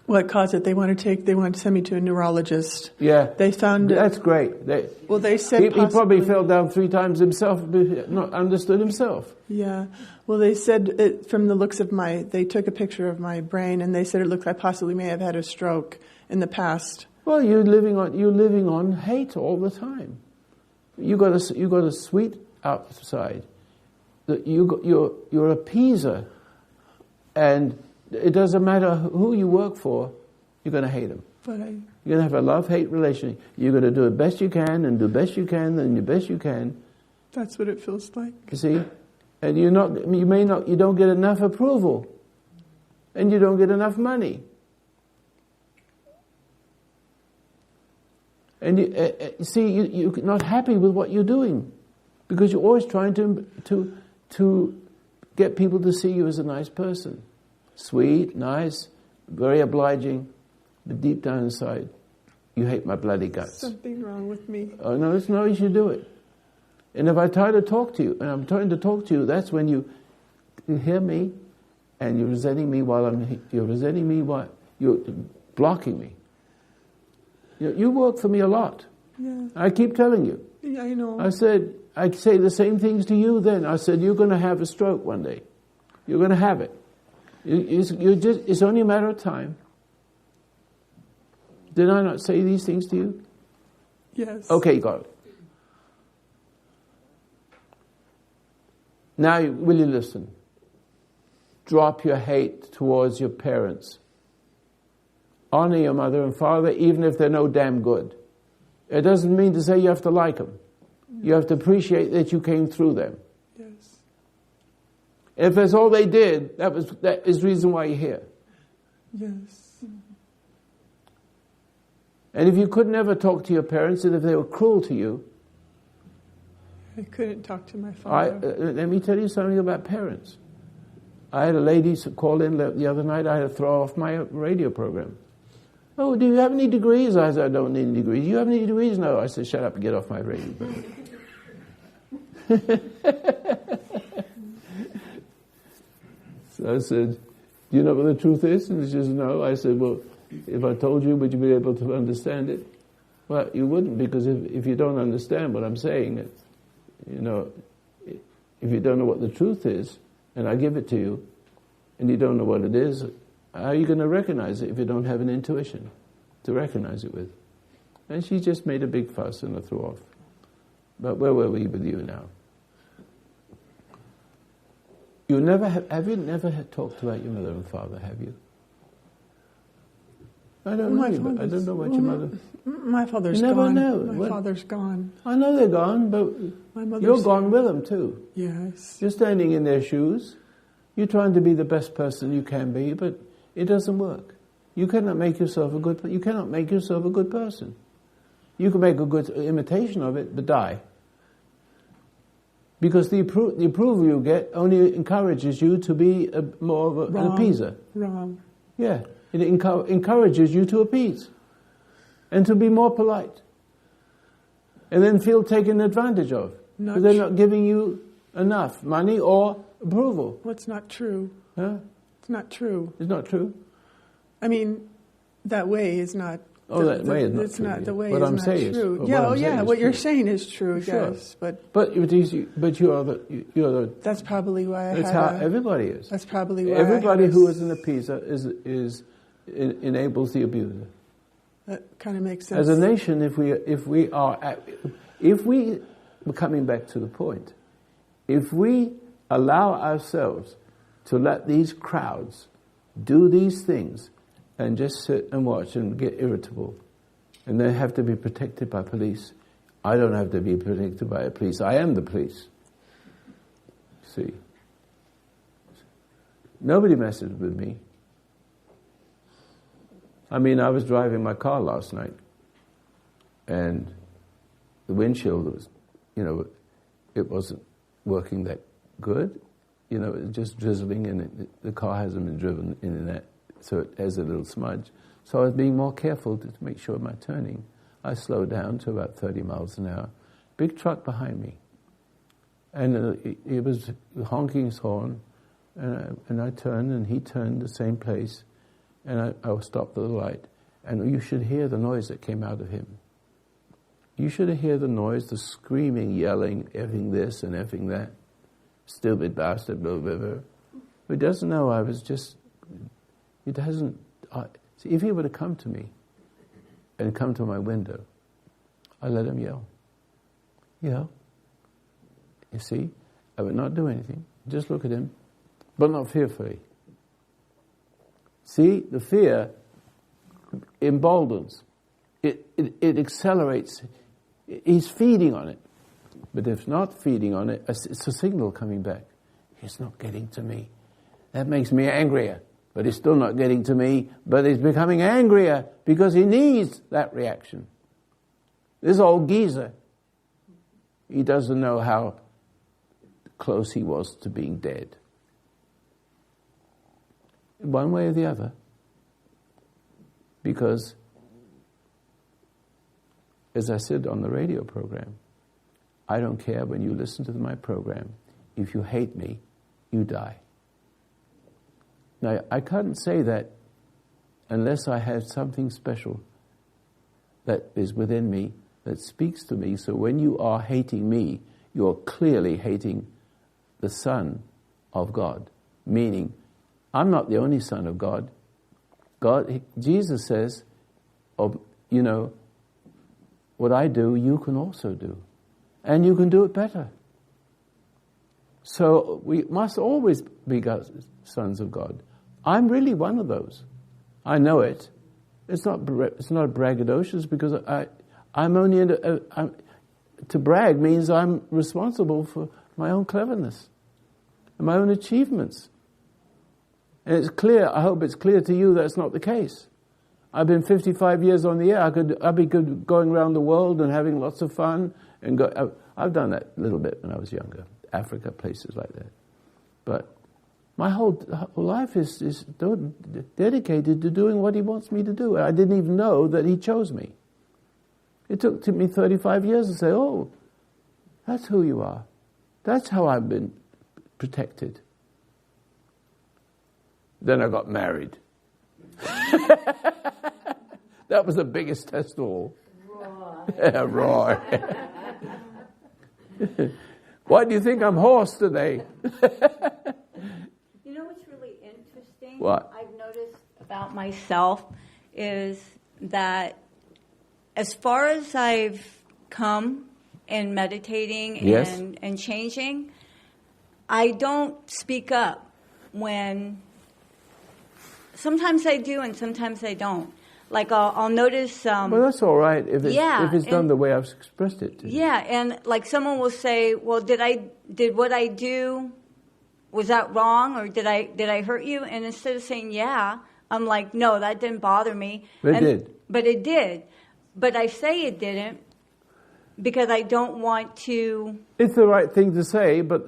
What caused it? They want to send me to a neurologist. Yeah. They found That's great. They said he probably fell down 3 times himself, not understood himself. Yeah. Well, they said from the looks of they took a picture of my brain and they said it looked like I possibly may have had a stroke in the past. Well, you're living on hate all the time. You got a sweet outside. You're a appeaser, and it doesn't matter who you work for, you're going to hate them. But you're going to have a love-hate relationship. You're going to do the best you can, and do the best you can, and the best you can. That's what it feels like. You see, and you don't get enough approval, and you don't get enough money. And you're not happy with what you're doing, because you're always trying to get people to see you as a nice person. Sweet, nice, very obliging, but deep down inside, you hate my bloody guts. Something wrong with me. Oh, no, it's no, you should do it. And if I try to talk to you, and I'm trying to talk to you, that's when you hear me, and you're resenting me while you're blocking me. You work for me a lot. Yeah. I keep telling you. Yeah, I know. I say the same things to you then. I said, you're going to have a stroke one day. You're going to have it. It's only a matter of time. Did I not say these things to you? Yes. Okay, got it. Now, will you listen? Drop your hate towards your parents. Honor your mother and father, even if they're no damn good. It doesn't mean to say you have to like them. You have to appreciate that you came through them. Yes. If that's all they did, that is the reason why you're here. Yes. And if you could never talk to your parents, and if they were cruel to you, I couldn't talk to my father. Let me tell you something about parents. I had a lady call in the other night. I had to throw off my radio program. Oh, do you have any degrees? I said, I don't need any degrees. You have any degrees? No. I said, shut up and get off my radio program. So I said, do you know what the truth is? And she says, no. I said, well, if I told you, would you be able to understand it? Well, you wouldn't, because if you don't understand what I'm saying, if you don't know what the truth is, and I give it to you, and you don't know what it is, how are you going to recognize it if you don't have an intuition to recognize it with? And she just made a big fuss and I threw off. But where were we with you now? Have you never talked about your mother and father, have you? I don't know. I don't know what your mother... My father's you never gone. know. My father's gone. I know they're gone, but you're gone with them too. Yes. You're standing in their shoes. You're trying to be the best person you can be, but it doesn't work. You cannot make yourself a good person. You can make a good imitation of it, but die. Because the approval you get only encourages you to be more of an appeaser. Wrong. Yeah, it encourages you to appease and to be more polite, and then feel taken advantage of because they're not giving you enough money or approval. Well, it's not true. Huh? It's not true. It's not true. I mean, that way is not. Oh, that way is not it's true. Not the way what is I'm not saying true. Is, Yeah. What you're saying is true. Sure. Yes, but you are the. That's probably why I. That's how everybody is. That's probably why. Everybody who is an appeaser enables the abuser. That kind of makes sense. As a nation, if we coming back to the point, if we allow ourselves to let these crowds do these things and just sit and watch and get irritable, and they have to be protected by police. I don't have to be protected by a police. I am the police. See? Nobody messes with me. I mean, I was driving my car last night, and the windshield was, it wasn't working that good. You know, it was just drizzling, and the car hasn't been driven in that, so it has a little smudge. So I was being more careful to make sure of my turning. I slowed down to about 30 miles an hour. Big truck behind me. And he was honking his horn, and I turned, and he turned the same place, and I stopped at the light. And you should hear the noise that came out of him. You should hear the noise, the screaming, yelling, effing this and effing that. Stupid bastard, blah, blah, blah. But he doesn't know I was just, he doesn't, see, if he would have come to me and come to my window, I let him yell. Yell. You see, I would not do anything. Just look at him, but not fearfully. See, the fear emboldens. It accelerates. He's feeding on it. But if not feeding on it, it's a signal coming back. He's not getting to me. That makes me angrier. But he's still not getting to me. But he's becoming angrier because he needs that reaction. This old geezer, he doesn't know how close he was to being dead. One way or the other. Because, as I said on the radio program, I don't care when you listen to my program. If you hate me, you die. Now, I can't say that unless I have something special that is within me that speaks to me. So when you are hating me, you're clearly hating the Son of God. Meaning, I'm not the only Son of God. Jesus says, you know, what I do, you can also do. And you can do it better. So we must always be sons of God. I'm really one of those. I know it. It's not braggadocious because I'm only to brag means I'm responsible for my own cleverness and my own achievements. And it's clear, I hope it's clear to you that's not the case. I've been 55 years on the air. I'd be good going around the world and having lots of fun. And I've done that a little bit when I was younger. Africa, places like that. But my whole life is dedicated to doing what he wants me to do. I didn't even know that he chose me. It took me 35 years to say, oh, that's who you are. That's how I've been protected. Then I got married. That was the biggest test of all. Roy. Why do you think I'm hoarse today? You know what's really interesting? What? I've noticed about myself is that as far as I've come in meditating Yes. and changing, I don't speak up when sometimes I do and sometimes I don't. Like I'll notice. Well, that's all right if it's done the way I've expressed it to you. Yeah, and like someone will say, "Well, did what I do, was that wrong, or did I hurt you?" And instead of saying "yeah," I'm like, "No, that didn't bother me." But it did. But it did. But I say it didn't because I don't want to. It's the right thing to say, but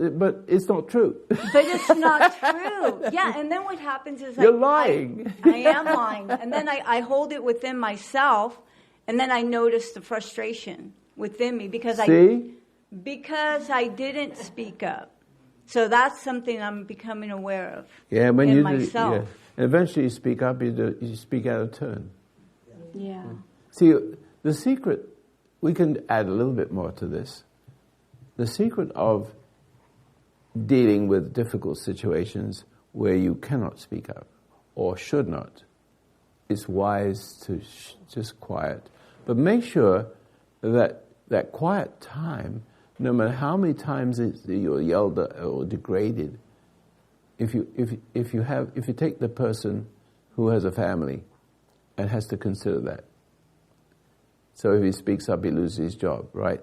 it's not true. But it's not true. Yeah, and then what happens is You're lying. I am lying, and then I hold it within myself, and then I notice the frustration within me because I didn't speak up. So that's something I'm becoming aware of. Yeah, when in you myself. And eventually you speak up. You speak out of turn. Yeah. See, the secret. We can add a little bit more to this. The secret of dealing with difficult situations where you cannot speak up or should not, it's wise to just quiet. But make sure that that quiet time, no matter how many times you're yelled at or degraded, if you take the person who has a family and has to consider that. So if he speaks up, he loses his job, right?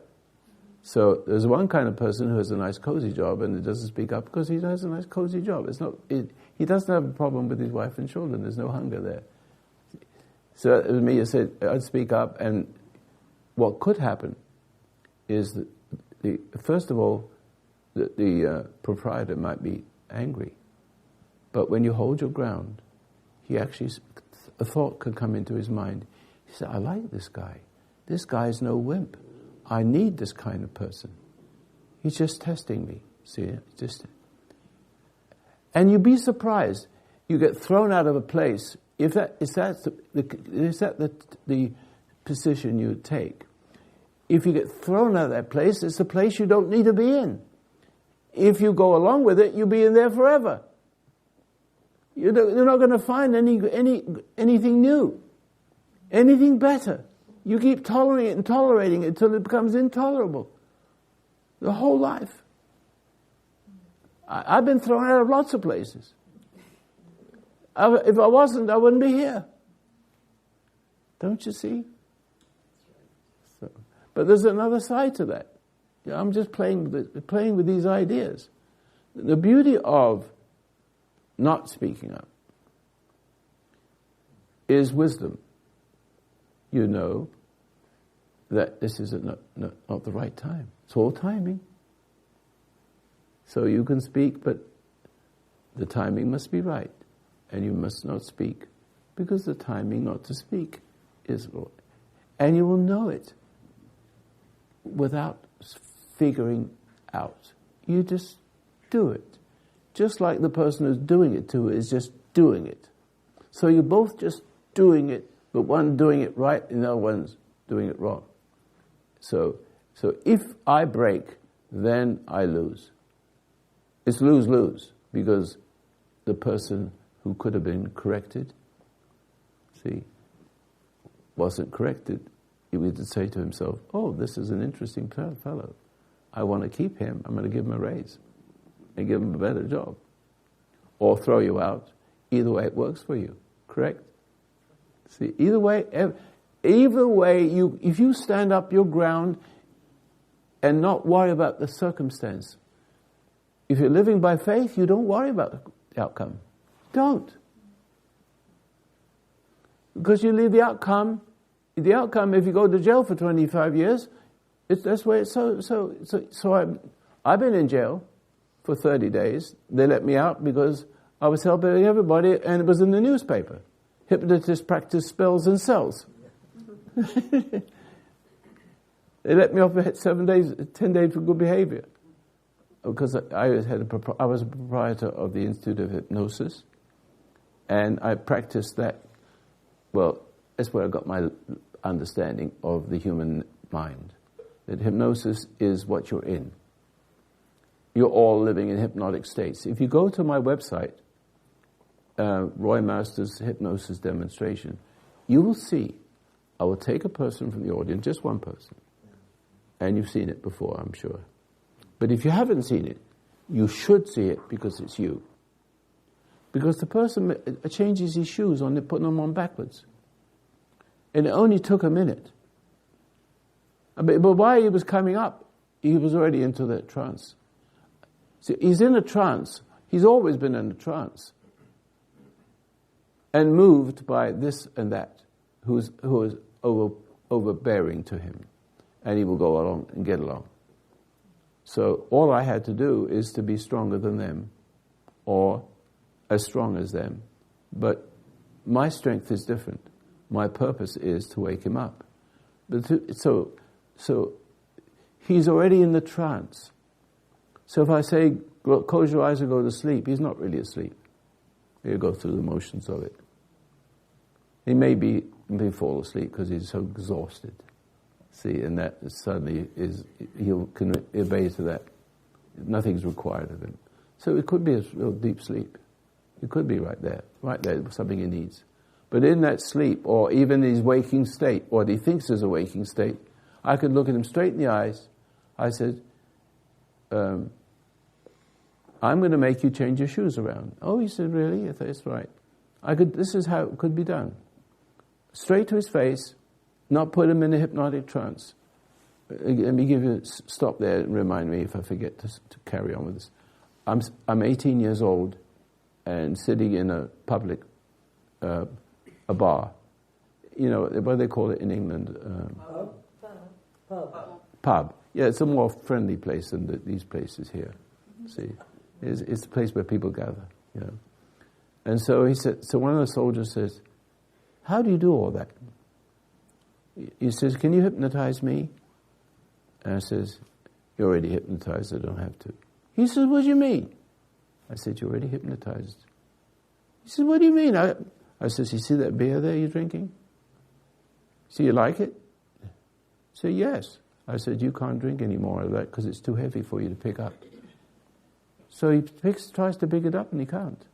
So there's one kind of person who has a nice, cozy job and he doesn't speak up because he has a nice, cozy job. He doesn't have a problem with his wife and children. There's no hunger there. So me, I said, I'd speak up, and what could happen is that first of all, the proprietor might be angry, but when you hold your ground, a thought can come into his mind. He said, I like this guy. This guy's no wimp. I need this kind of person. He's just testing me. See, and you'd be surprised. You get thrown out of a place. If that's the position you take. If you get thrown out of that place, it's a place you don't need to be in. If you go along with it, you'll be in there forever. You're not going to find anything new, anything better. You keep tolerating it until it becomes intolerable. The whole life. I've been thrown out of lots of places. If I wasn't, I wouldn't be here. Don't you see? But there's another side to that. I'm just playing with these ideas. The beauty of not speaking up is wisdom. You know that this is not the right time. It's all timing. So you can speak, but the timing must be right. And you must not speak, because the timing not to speak is wrong. And you will know it without figuring out. You just do it. Just like the person who's doing it to is just doing it. So you're both just doing it, but one doing it right and the other one's doing it wrong. So if I break, then I lose. It's lose-lose, because the person who could have been corrected, wasn't corrected. He would say to himself, oh, this is an interesting fellow. I want to keep him. I'm going to give him a raise and give him a better job. Or throw you out. Either way, it works for you. Correct? See, either way, if you stand up your ground and not worry about the circumstance. If you're living by faith, you don't worry about the outcome. Don't. Because you leave the outcome, if you go to jail for 25 years, that's where it's so I've been in jail for 30 days. They let me out because I was helping everybody, and it was in the newspaper. Hypnotists practice spells and cells. They let me off for 10 days for good behavior. Because I was a proprietor of the Institute of Hypnosis, and I practiced that. Well, that's where I got my understanding of the human mind. That hypnosis is what you're in. You're all living in hypnotic states. If you go to my website, Roy Master's Hypnosis Demonstration, you will see, I will take a person from the audience, just one person, and you've seen it before, I'm sure. But if you haven't seen it, you should see it, because it's you. Because the person changes his shoes on putting them on backwards. And it only took a minute. But while he was coming up, he was already into that trance. So he's in a trance. He's always been in a trance. And moved by this and that, who is overbearing to him. And he will go along and get along. So all I had to do is to be stronger than them, or as strong as them. But my strength is different. My purpose is to wake him up. So he's already in the trance. So if I say, close your eyes and go to sleep, he's not really asleep. He'll go through the motions of it. He may fall asleep because he's so exhausted. See, and that suddenly can obey to that. Nothing's required of him. So it could be a real deep sleep. It could be right there, something he needs. But in that sleep, or even his waking state, what he thinks is a waking state, I could look at him straight in the eyes. I said, I'm going to make you change your shoes around. Oh, he said, really? I thought, that's right. This is how it could be done. Straight to his face, not put him in a hypnotic trance. Let me stop there and remind me if I forget to carry on with this. I'm 18 years old and sitting in a public, a bar. You know, what do they call it in England? Pub. Yeah, it's a more friendly place than these places here. See, it's a place where people gather, you know. And so he said. So one of the soldiers says, "How do you do all that?" He says, "Can you hypnotize me?" And I says, "You're already hypnotized. I don't have to." He says, "What do you mean?" I said, "You're already hypnotized." He says, "What do you mean?" I says, "You see that beer there you're drinking? See, you like it?" I said, "Yes." I said, "You can't drink any more of that because it's too heavy for you to pick up." So he tries to pick it up and he can't.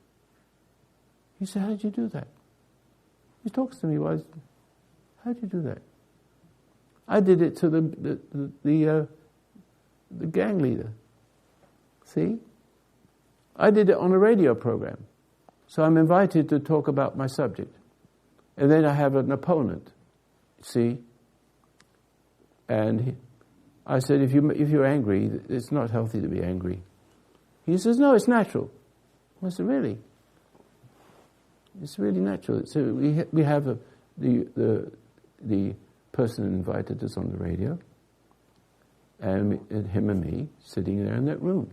He said, "How did you do that?" He talks to me, "How did you do that?" I did it to the gang leader. See? I did it on a radio program. So I'm invited to talk about my subject. And then I have an opponent. See? And I said, if you're angry, it's not healthy to be angry. He says, "No, it's natural." I said, "Really?" It's really natural. So we have the person invited us on the radio, and him and me sitting there in that room.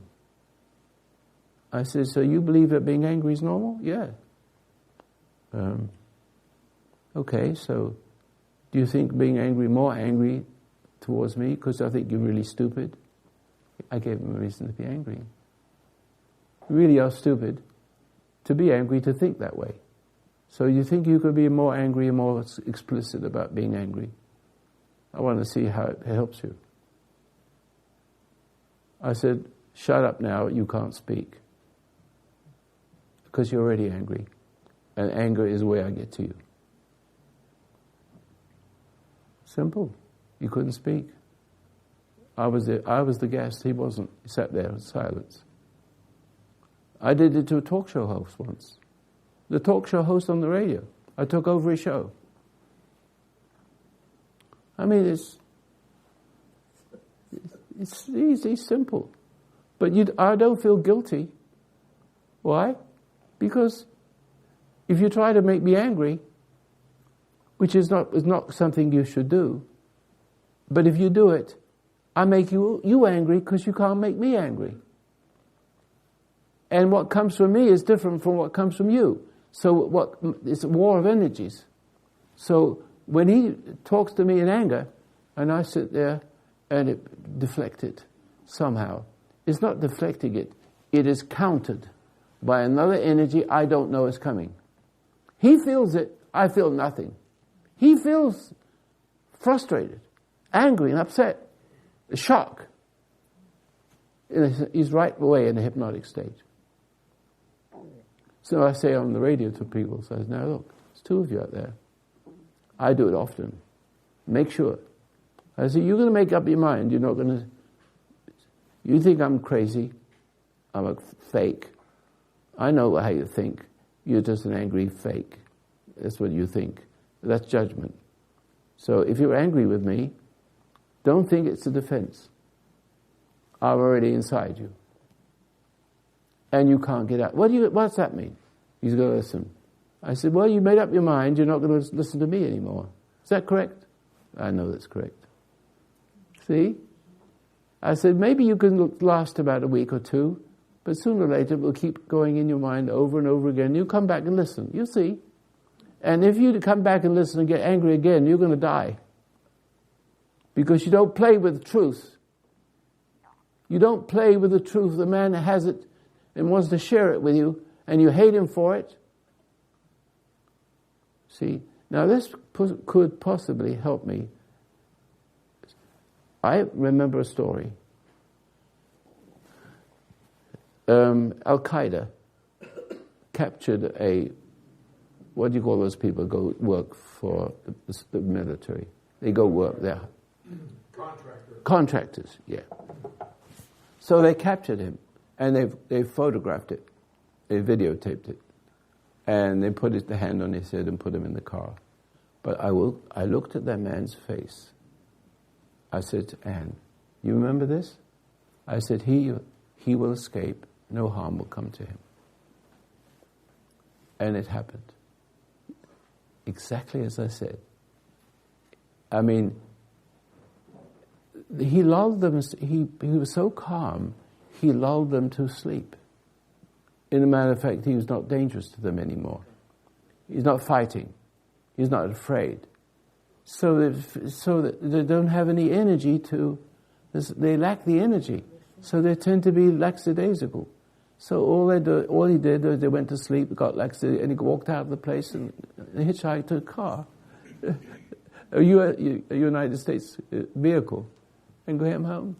I said, "So you believe that being angry is normal?" "Yeah." Okay, so do you think being angry, more angry towards me because I think you're really stupid? I gave him a reason to be angry. You really are stupid to be angry, to think that way. So you think you could be more angry and more explicit about being angry? I want to see how it helps you. I said, "Shut up now, you can't speak. Because you're already angry. And anger is the way I get to you." Simple. You couldn't speak. I was the guest, he wasn't. He sat there in silence. I did it to a talk show host once. The talk show host on the radio. I took over his show. I mean, it's easy, simple. But I don't feel guilty. Why? Because if you try to make me angry, which is not something you should do, but if you do it, I make you angry because you can't make me angry. And what comes from me is different from what comes from you. So it's a war of energies. So when he talks to me in anger, and I sit there and it deflected somehow, it's not deflecting it. It is countered by another energy I don't know is coming. He feels it, I feel nothing. He feels frustrated, angry and upset, shock. He's right away in a hypnotic state. So I say on the radio to people, says, "Now look, there's two of you out there. I do it often. Make sure." I say, "You're going to make up your mind. You're not going to... You think I'm crazy. I'm a fake. I know how you think. You're just an angry fake. That's what you think. That's judgment. So if you're angry with me, don't think it's a defense. I'm already inside you. And you can't get out. What's that mean?" He's going to listen. I said, "Well, you made up your mind. You're not going to listen to me anymore. Is that correct?" "I know that's correct." See? I said, "Maybe you can last about a week or two, but sooner or later it will keep going in your mind over and over again. You come back and listen. You'll see. And if you come back and listen and get angry again, you're going to die. Because you don't play with the truth. You don't play with the truth. The man has it and wants to share it with you, and you hate him for it. See? Now this could possibly help me. I remember a story. Al-Qaeda captured what do you call those people who go work for the military? They go work there. Contractors, yeah. So they captured him, and they photographed it. They videotaped it. And they put the hand on his head and put him in the car. But I looked at that man's face. I said to Anne, "You remember this?" I said, he will escape. No harm will come to him. And it happened. Exactly as I said. I mean, he lulled them. He was so calm, he lulled them to sleep. In a matter of fact, he was not dangerous to them anymore. He's not fighting. He's not afraid. So that they don't have any energy to. They lack the energy, so they tend to be lackadaisical. So all he did was they went to sleep, got lackadaisical, and he walked out of the place and hitchhiked to a car, a United States vehicle, and got him home.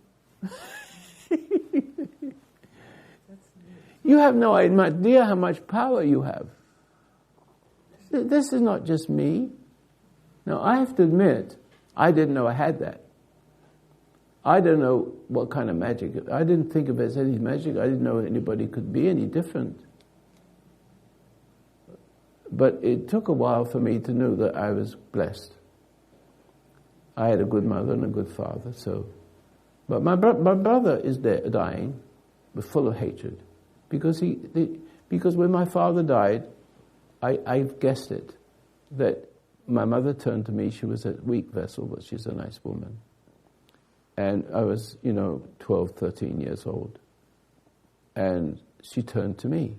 You have no idea how much power you have. This is not just me. Now, I have to admit, I didn't know I had that. I don't know what kind of magic. I didn't think of it as any magic. I didn't know anybody could be any different. But it took a while for me to know that I was blessed. I had a good mother and a good father. But my brother is dying, but full of hatred, because when my father died, I guessed it, that my mother turned to me. She was a weak vessel, but she's a nice woman. And I was, 12, 13 years old. And she turned to me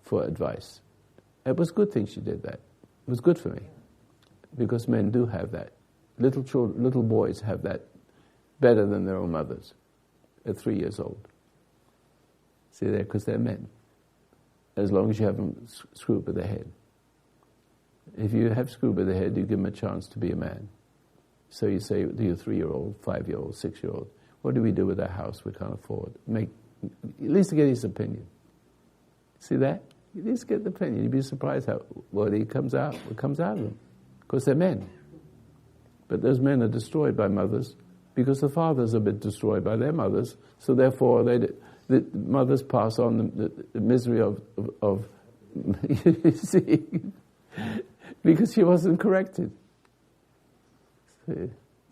for advice. It was a good thing she did that. It was good for me. Because men do have that. Little boys have that better than their own mothers at 3 years old. See there, because they're men. As long as you have them screwed by the head. If you have screwed by the head, you give them a chance to be a man. So you say to your 3-year-old, 5-year-old, 6-year-old, what do we do with our house we can't afford? At least get his opinion. See that? You at least get the opinion. You'd be surprised what comes out of them. Because they're men. But those men are destroyed by mothers because the fathers have been destroyed by their mothers. So therefore, the mothers pass on the misery of you see, because she wasn't corrected.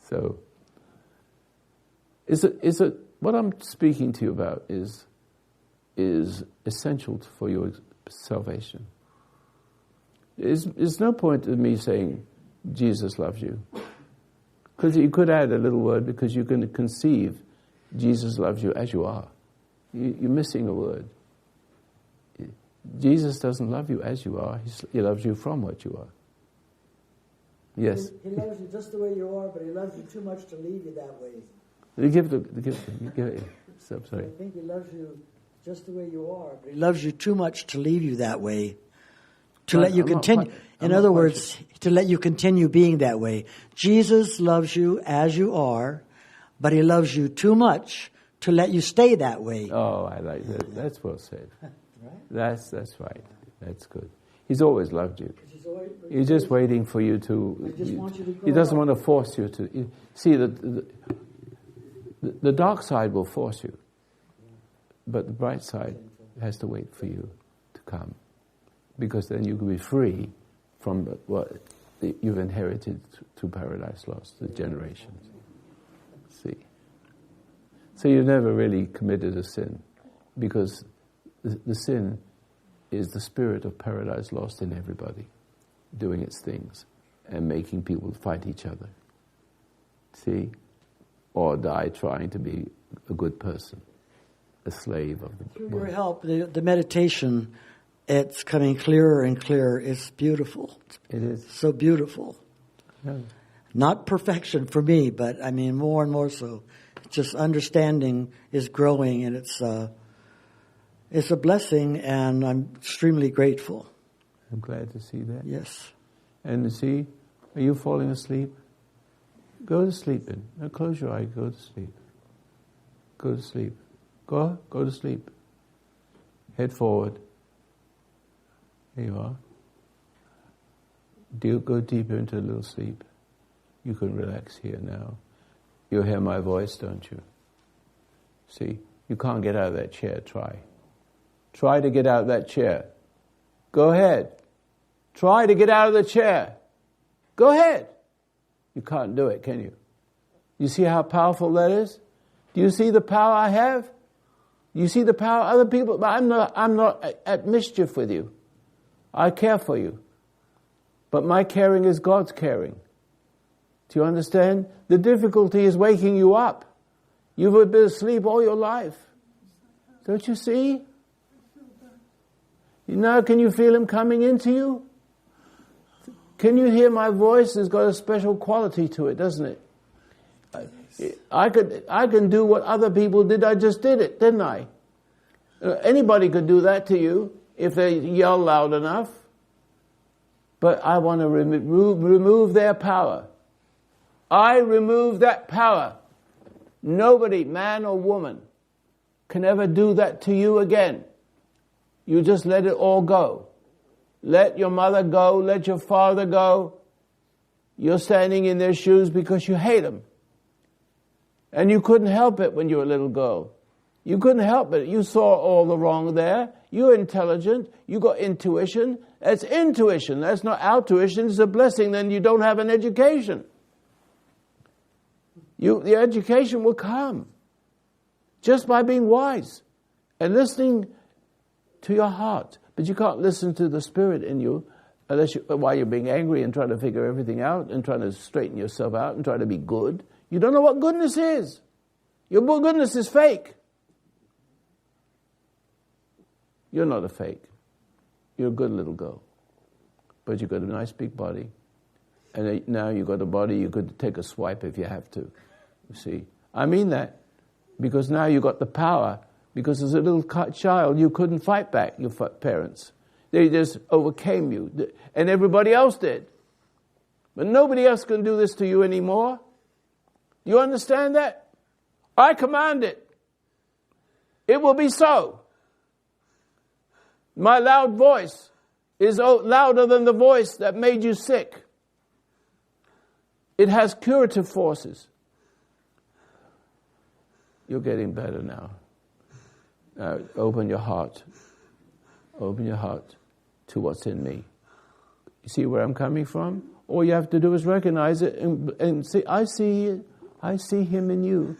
So, what I'm speaking to you about is essential for your salvation. There's no point in me saying Jesus loves you, because you could add a little word, because you can conceive Jesus loves you as you are. You're missing a word. Jesus doesn't love you as you are. He loves you from what you are. Yes. He loves you just the way you are, but he loves you too much to leave you that way. Sorry. I think he loves you just the way you are, but he loves you too much to leave you that way. To let you continue. In other words, to let you continue being that way. Jesus loves you as you are, but he loves you too much to let you stay that way. Oh, I like that. That's well said. Right? That's right. That's good. He's always loved you. He's just waiting for you to. He doesn't want to force you to. See, the dark side will force you, but the bright side has to wait for you to come, because then you can be free from what you've inherited through Paradise Lost, the generations. See, so you've never really committed a sin, because the sin is the spirit of Paradise Lost in everybody, doing its things and making people fight each other. See? Or die trying to be a good person, a slave of the Through your help, the meditation, it's coming clearer and clearer. It's beautiful. It is. So beautiful. Yeah. Not perfection for me, but I mean more and more so. Just understanding is growing, and it's a blessing, and I'm extremely grateful. I'm glad to see that. Yes. And see, are you falling asleep? Go to sleep then. Now close your eye, go to sleep. Go to sleep. Go to sleep. Head forward. There you are. Go deeper into a little sleep. You can relax here now. You hear my voice, don't you? See, you can't get out of that chair, try. Try to get out of that chair. Go ahead. Try to get out of the chair. Go ahead. You can't do it, can you? You see how powerful that is? Do you see the power I have? You see the power of other people? But I'm not at mischief with you. I care for you. But my caring is God's caring. Do you understand? The difficulty is waking you up. You've been asleep all your life. Don't you see? Now can you feel him coming into you? Can you hear my voice? It's got a special quality to it, doesn't it? I can do what other people did. I just did it, didn't I? Anybody could do that to you if they yell loud enough. But I want to remove their power. I remove that power. Nobody, man or woman, can ever do that to you again. You just let it all go. Let your mother go. Let your father go. You're standing in their shoes because you hate them. And you couldn't help it when you were a little girl. You couldn't help it. You saw all the wrong there. You're intelligent. You got intuition. That's intuition. That's not altruition. It's a blessing. Then you don't have an education. The education will come just by being wise and listening to your heart. But you can't listen to the spirit in you while you're being angry and trying to figure everything out and trying to straighten yourself out and try to be good. You don't know what goodness is. Your goodness is fake. You're not a fake. You're a good little girl. But you've got a nice big body. And now you've got a body you could take a swipe if you have to. You see? I mean that. Because now you've got the power. Because as a little child, you couldn't fight back your parents. They just overcame you. And everybody else did. But nobody else can do this to you anymore. You understand that? I command it. It will be so. My loud voice is louder than the voice that made you sick. It has curative forces. You're getting better now. Now, open your heart. Open your heart to what's in me. You see where I'm coming from? All you have to do is recognize it and see, I see it. I see him in you.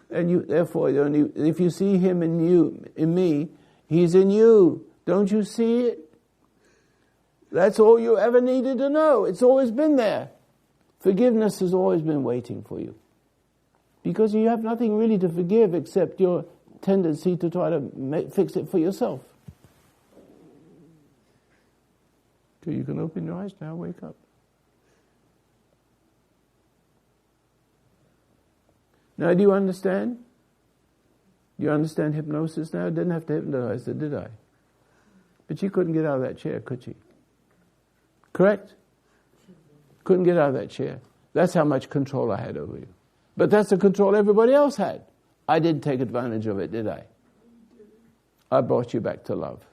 And you, therefore, if you see him in you, in me, he's in you. Don't you see it? That's all you ever needed to know. It's always been there. Forgiveness has always been waiting for you. Because you have nothing really to forgive except your tendency to try to fix it for yourself. So you can open your eyes now, wake up. Now, do you understand? Do you understand hypnosis now? I didn't have to hypnotize her, did I? But she couldn't get out of that chair, could she? Correct? Couldn't get out of that chair. That's how much control I had over you. But that's the control everybody else had. I didn't take advantage of it, did I? I brought you back to love.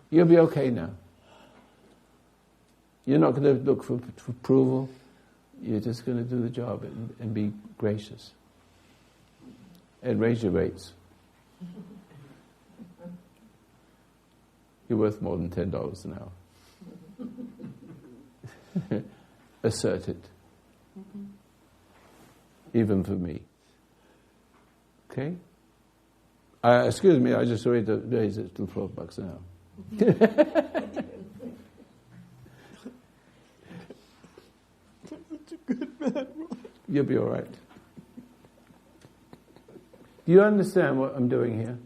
You'll be okay now. You're not going to look for approval. You're just going to do the job and be gracious. And raise your rates. You're worth more than $10 an hour. Assert it. Even for me. Okay? Excuse me, I just raised it to $12 an hour. You'll be all right. Do you understand what I'm doing here?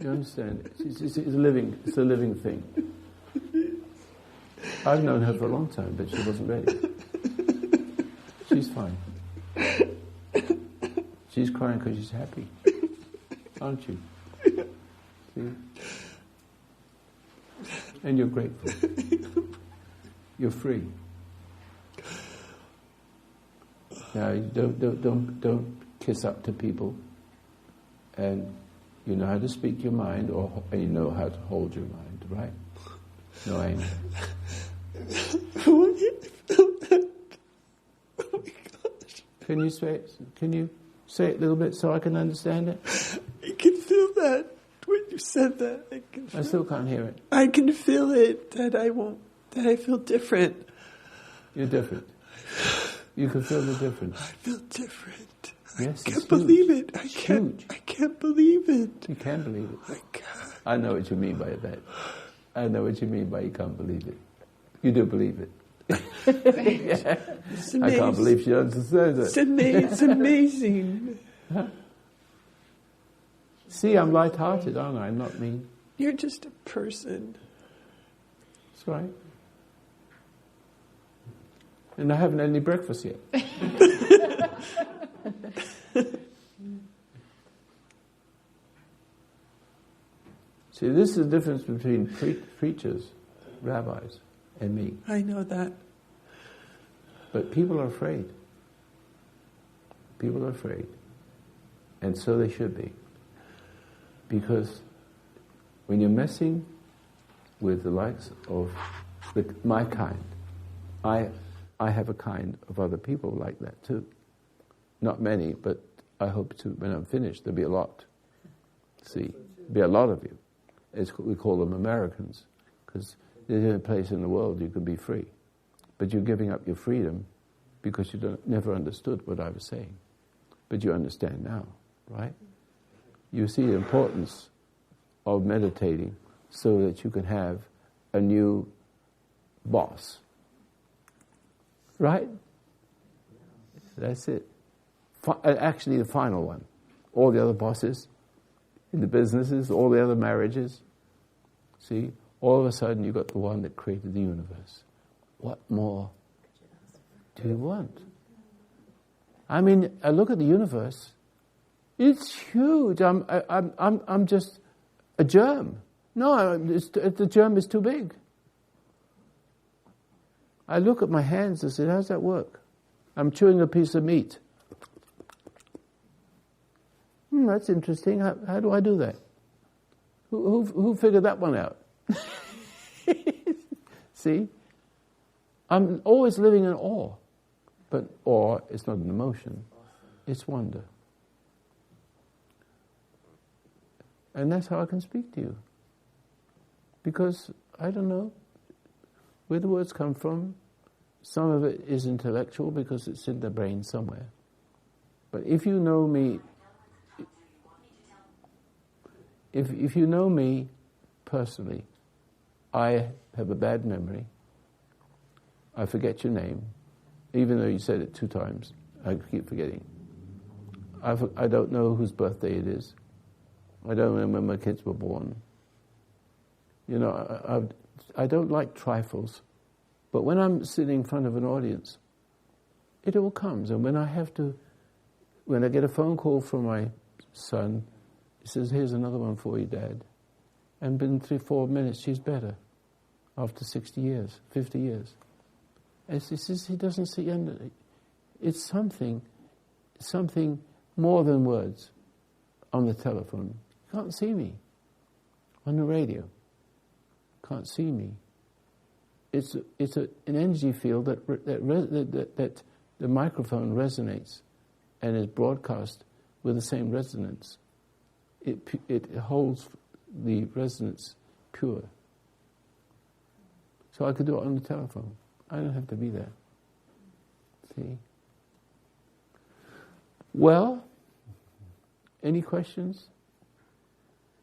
You understand it? It's a living thing. I've known her for a long time, but she wasn't ready. She's fine. She's crying because she's happy. Aren't you? See? And you're grateful. You're free. Now, don't kiss up to people, and you know how to speak your mind, and you know how to hold your mind, right? No anger. Oh my gosh! Can you say it a little bit so I can understand it? I can feel that when you said that. I still can't hear it. I can feel it that I feel different. You're different. You can feel the difference. I feel different. Yes, I can't believe it. I can't believe it. You can believe it. I can't. I know what you mean by that. I know what you mean by you can't believe it. You do believe it. It's amazing. I can't believe she understands it. It's amazing. See, I'm light-hearted, aren't I? Not mean. You're just a person. That's right. And I haven't had any breakfast yet. See, this is the difference between preachers, rabbis, and me. I know that. But people are afraid. People are afraid. And so they should be. Because when you're messing with the likes of my kind, I have a kind of other people like that too. Not many, but I hope to, when I'm finished, there'll be a lot. See, there'll be a lot of you. We call them Americans, because there's no place in the world you can be free. But you're giving up your freedom because you never understood what I was saying. But you understand now, right? You see the importance of meditating so that you can have a new boss. Right? That's it. Actually, the final one. All the other bosses in the businesses, all the other marriages. See, all of a sudden you've got the one that created the universe. What more do you want? I mean, I look at the universe. It's huge. I'm just a germ. No, the germ is too big. I look at my hands and say, how's that work? I'm chewing a piece of meat. That's interesting. How do I do that? Who figured that one out? See? I'm always living in awe. But awe is not an emotion. It's wonder. And that's how I can speak to you. Because, I don't know, where the words come from, some of it is intellectual because it's in the brain somewhere. But if you know me, if you know me personally, I have a bad memory. I forget your name. Even though you said it 2 times, I keep forgetting. I don't know whose birthday it is. I don't remember when my kids were born. You know, I don't like trifles. But when I'm sitting in front of an audience, it all comes. And when I get a phone call from my son, he says, here's another one for you, Dad. And within 3-4 minutes, she's better. After 60 years, 50 years. And he says he doesn't see under. It's something more than words on the telephone. You can't see me. On the radio. Can't see me. It's an energy field that the microphone resonates and is broadcast with the same resonance. It holds the resonance pure. So I could do it on the telephone. I don't have to be there. See? Well, any questions?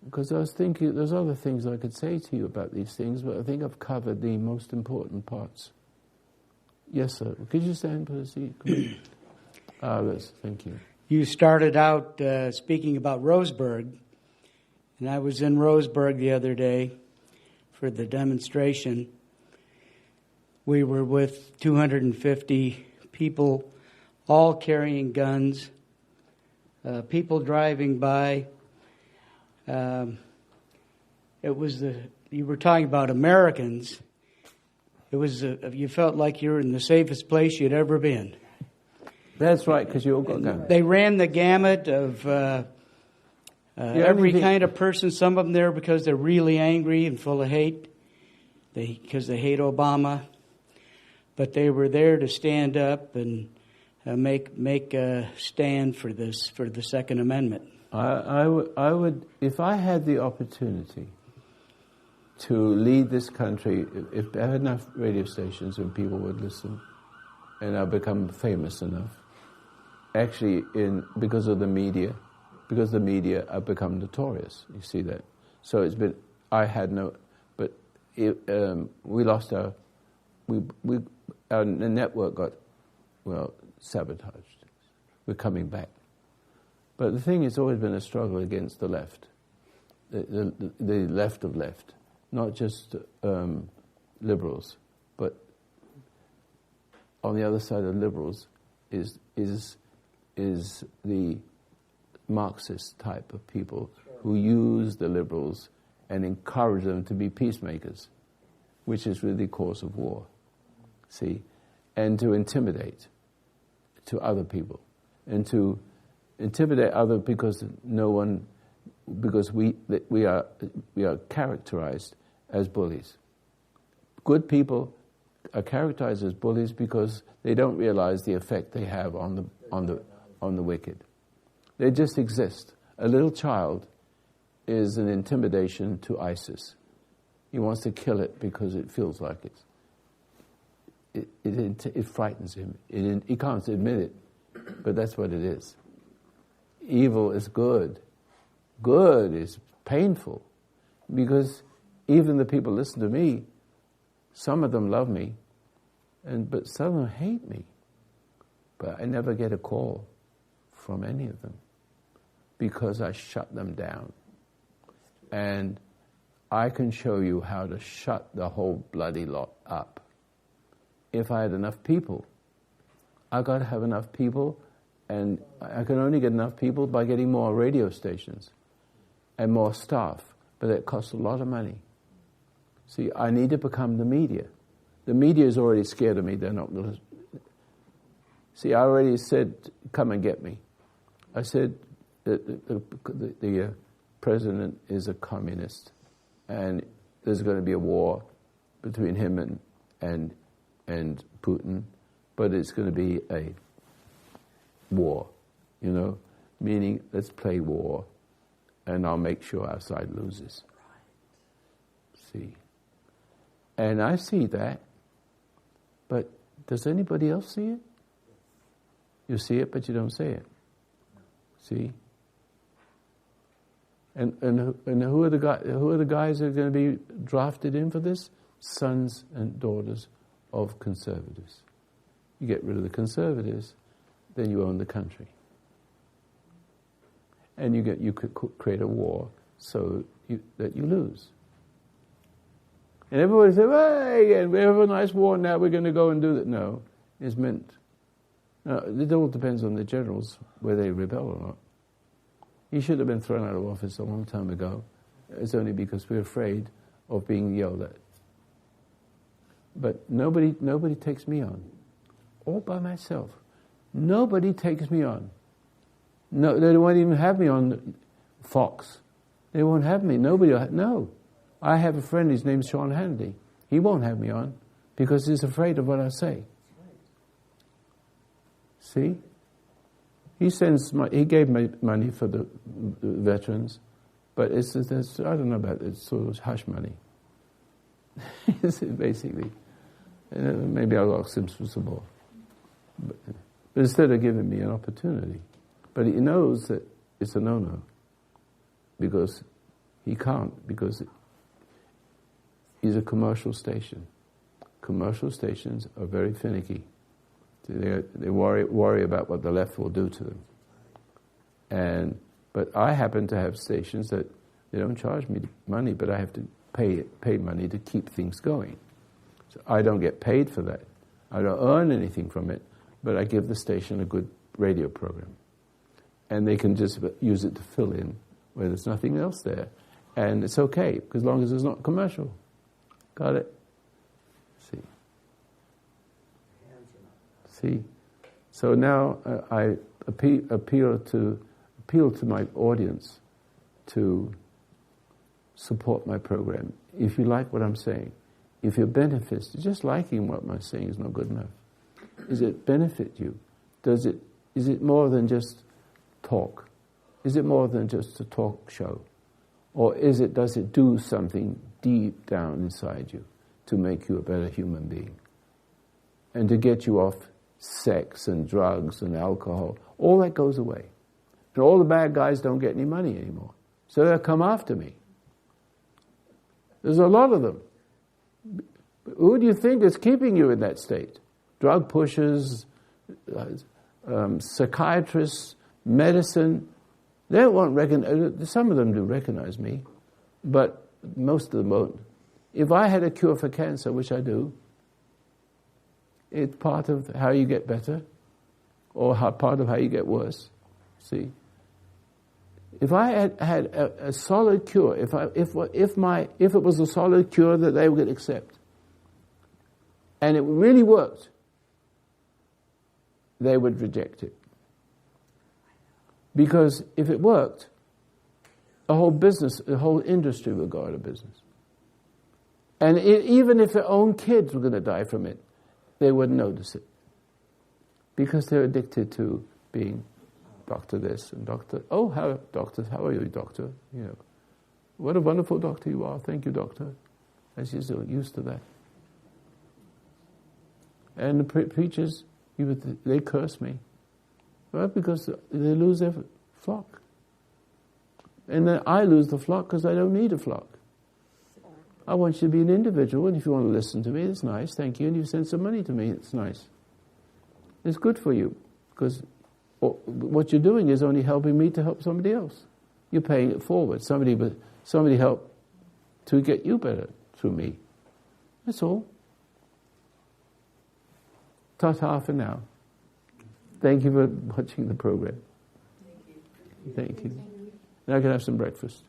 Because I was thinking, there's other things I could say to you about these things, but I think I've covered the most important parts. Yes, sir. Could you stand, please? Yes, thank you. You started out speaking about Roseburg, and I was in Roseburg the other day for the demonstration. We were with 250 people, all carrying guns, people driving by. You were talking about Americans. It was, you felt like you were in the safest place you'd ever been. That's right, because you all got guns. They ran the gamut of every kind of person. Some of them there because they're really angry and full of hate, because they hate Obama. But they were there to stand up and make a stand for this, for the Second Amendment. I would, if I had the opportunity to lead this country, if I had enough radio stations and people would listen, and I become famous enough, actually, because the media, I've become notorious. You see that? So it's been. We lost our our network got, sabotaged. We're coming back. But the thing has always been a struggle against the left, the left of left, not just liberals, but on the other side of liberals is the Marxist type of people who use the liberals and encourage them to be peacemakers, which is really the cause of war. See, and to intimidate to other people, and to intimidate other because we are characterized as bullies. Good people are characterized as bullies because they don't realize the effect they have on the wicked. They just exist. A little child is an intimidation to ISIS. He wants to kill it because it feels like it frightens him. He can't admit it, but that's what it is. Evil is good. Good is painful, because even the people listen to me, some of them love me, but some of them hate me. But I never get a call from any of them because I shut them down. And I can show you how to shut the whole bloody lot up. If I had enough people, I got to have enough people, and I can only get enough people by getting more radio stations and more staff, but it costs a lot of money. See, I need to become the media. The media is already scared of me. They're not going to... See, I already said, come and get me. I said that the president is a communist, and there's going to be a war between him and Putin, but it's going to be a war, meaning let's play war, and I'll make sure our side loses. See? And I see that, but does anybody else see it? You see it, but you don't say it. See? And who are the guys that are going to be drafted in for this? Sons and daughters of conservatives. You get rid of the conservatives, then you own the country. And you could create a war so that you lose. And everybody says, hey, we have a nice war now, we're going to go and do that. No, it's meant. No, it all depends on the generals, whether they rebel or not. He should have been thrown out of office a long time ago. It's only because we're afraid of being yelled at. But nobody takes me on. All by myself. Nobody takes me on. No, they won't even have me on Fox. They won't have me. No. I have a friend, his name's Sean Hannity. He won't have me on because he's afraid of what I say. See? He gave me money for the veterans, but I don't know about it, it's sort of hush money. Basically. Maybe I'll ask him for some more. But instead of giving me an opportunity. But he knows that it's a no-no. Because he can't, because he's a commercial station. Commercial stations are very finicky. They worry about what the left will do to them. But I happen to have stations that they don't charge me money, but I have to pay money to keep things going. So I don't get paid for that. I don't earn anything from it, but I give the station a good radio program. And they can just use it to fill in where there's nothing else there. And it's okay, because as long as it's not commercial. Got it? See? So now I appeal to my audience to support my program. If you like what I'm saying, if it benefits, just liking what I'm saying is not good enough. Does it benefit you? Is it more than just talk? Is it more than just a talk show? Or does it do something deep down inside you to make you a better human being? And to get you off sex and drugs and alcohol, all that goes away. And all the bad guys don't get any money anymore. So they'll come after me. There's a lot of them. Who do you think is keeping you in that state? Drug pushers, psychiatrists, medicine. They won't recognize. Some of them do recognize me, but most of them won't. If I had a cure for cancer, which I do, it's part of how you get better, or part of how you get worse. See, if I had a solid cure, if it was a solid cure that they would accept, and it really worked, they would reject it. Because if it worked, a whole business, a whole industry would go out of business. And even if their own kids were going to die from it, they wouldn't notice it. Because they're addicted to being doctor this and doctor, doctor, how are you, doctor? You know, what a wonderful doctor you are. Thank you, doctor. And she's used to that. And the preachers, they curse me. Well, because they lose their flock. And then I lose the flock because I don't need a flock. I want you to be an individual, and if you want to listen to me, it's nice, thank you, and you send some money to me, it's nice. It's good for you, because what you're doing is only helping me to help somebody else. You're paying it forward. Somebody helped to get you better through me. That's all. Ta-ta for now. Thank you for watching the program. Thank you. Now I can have some breakfast.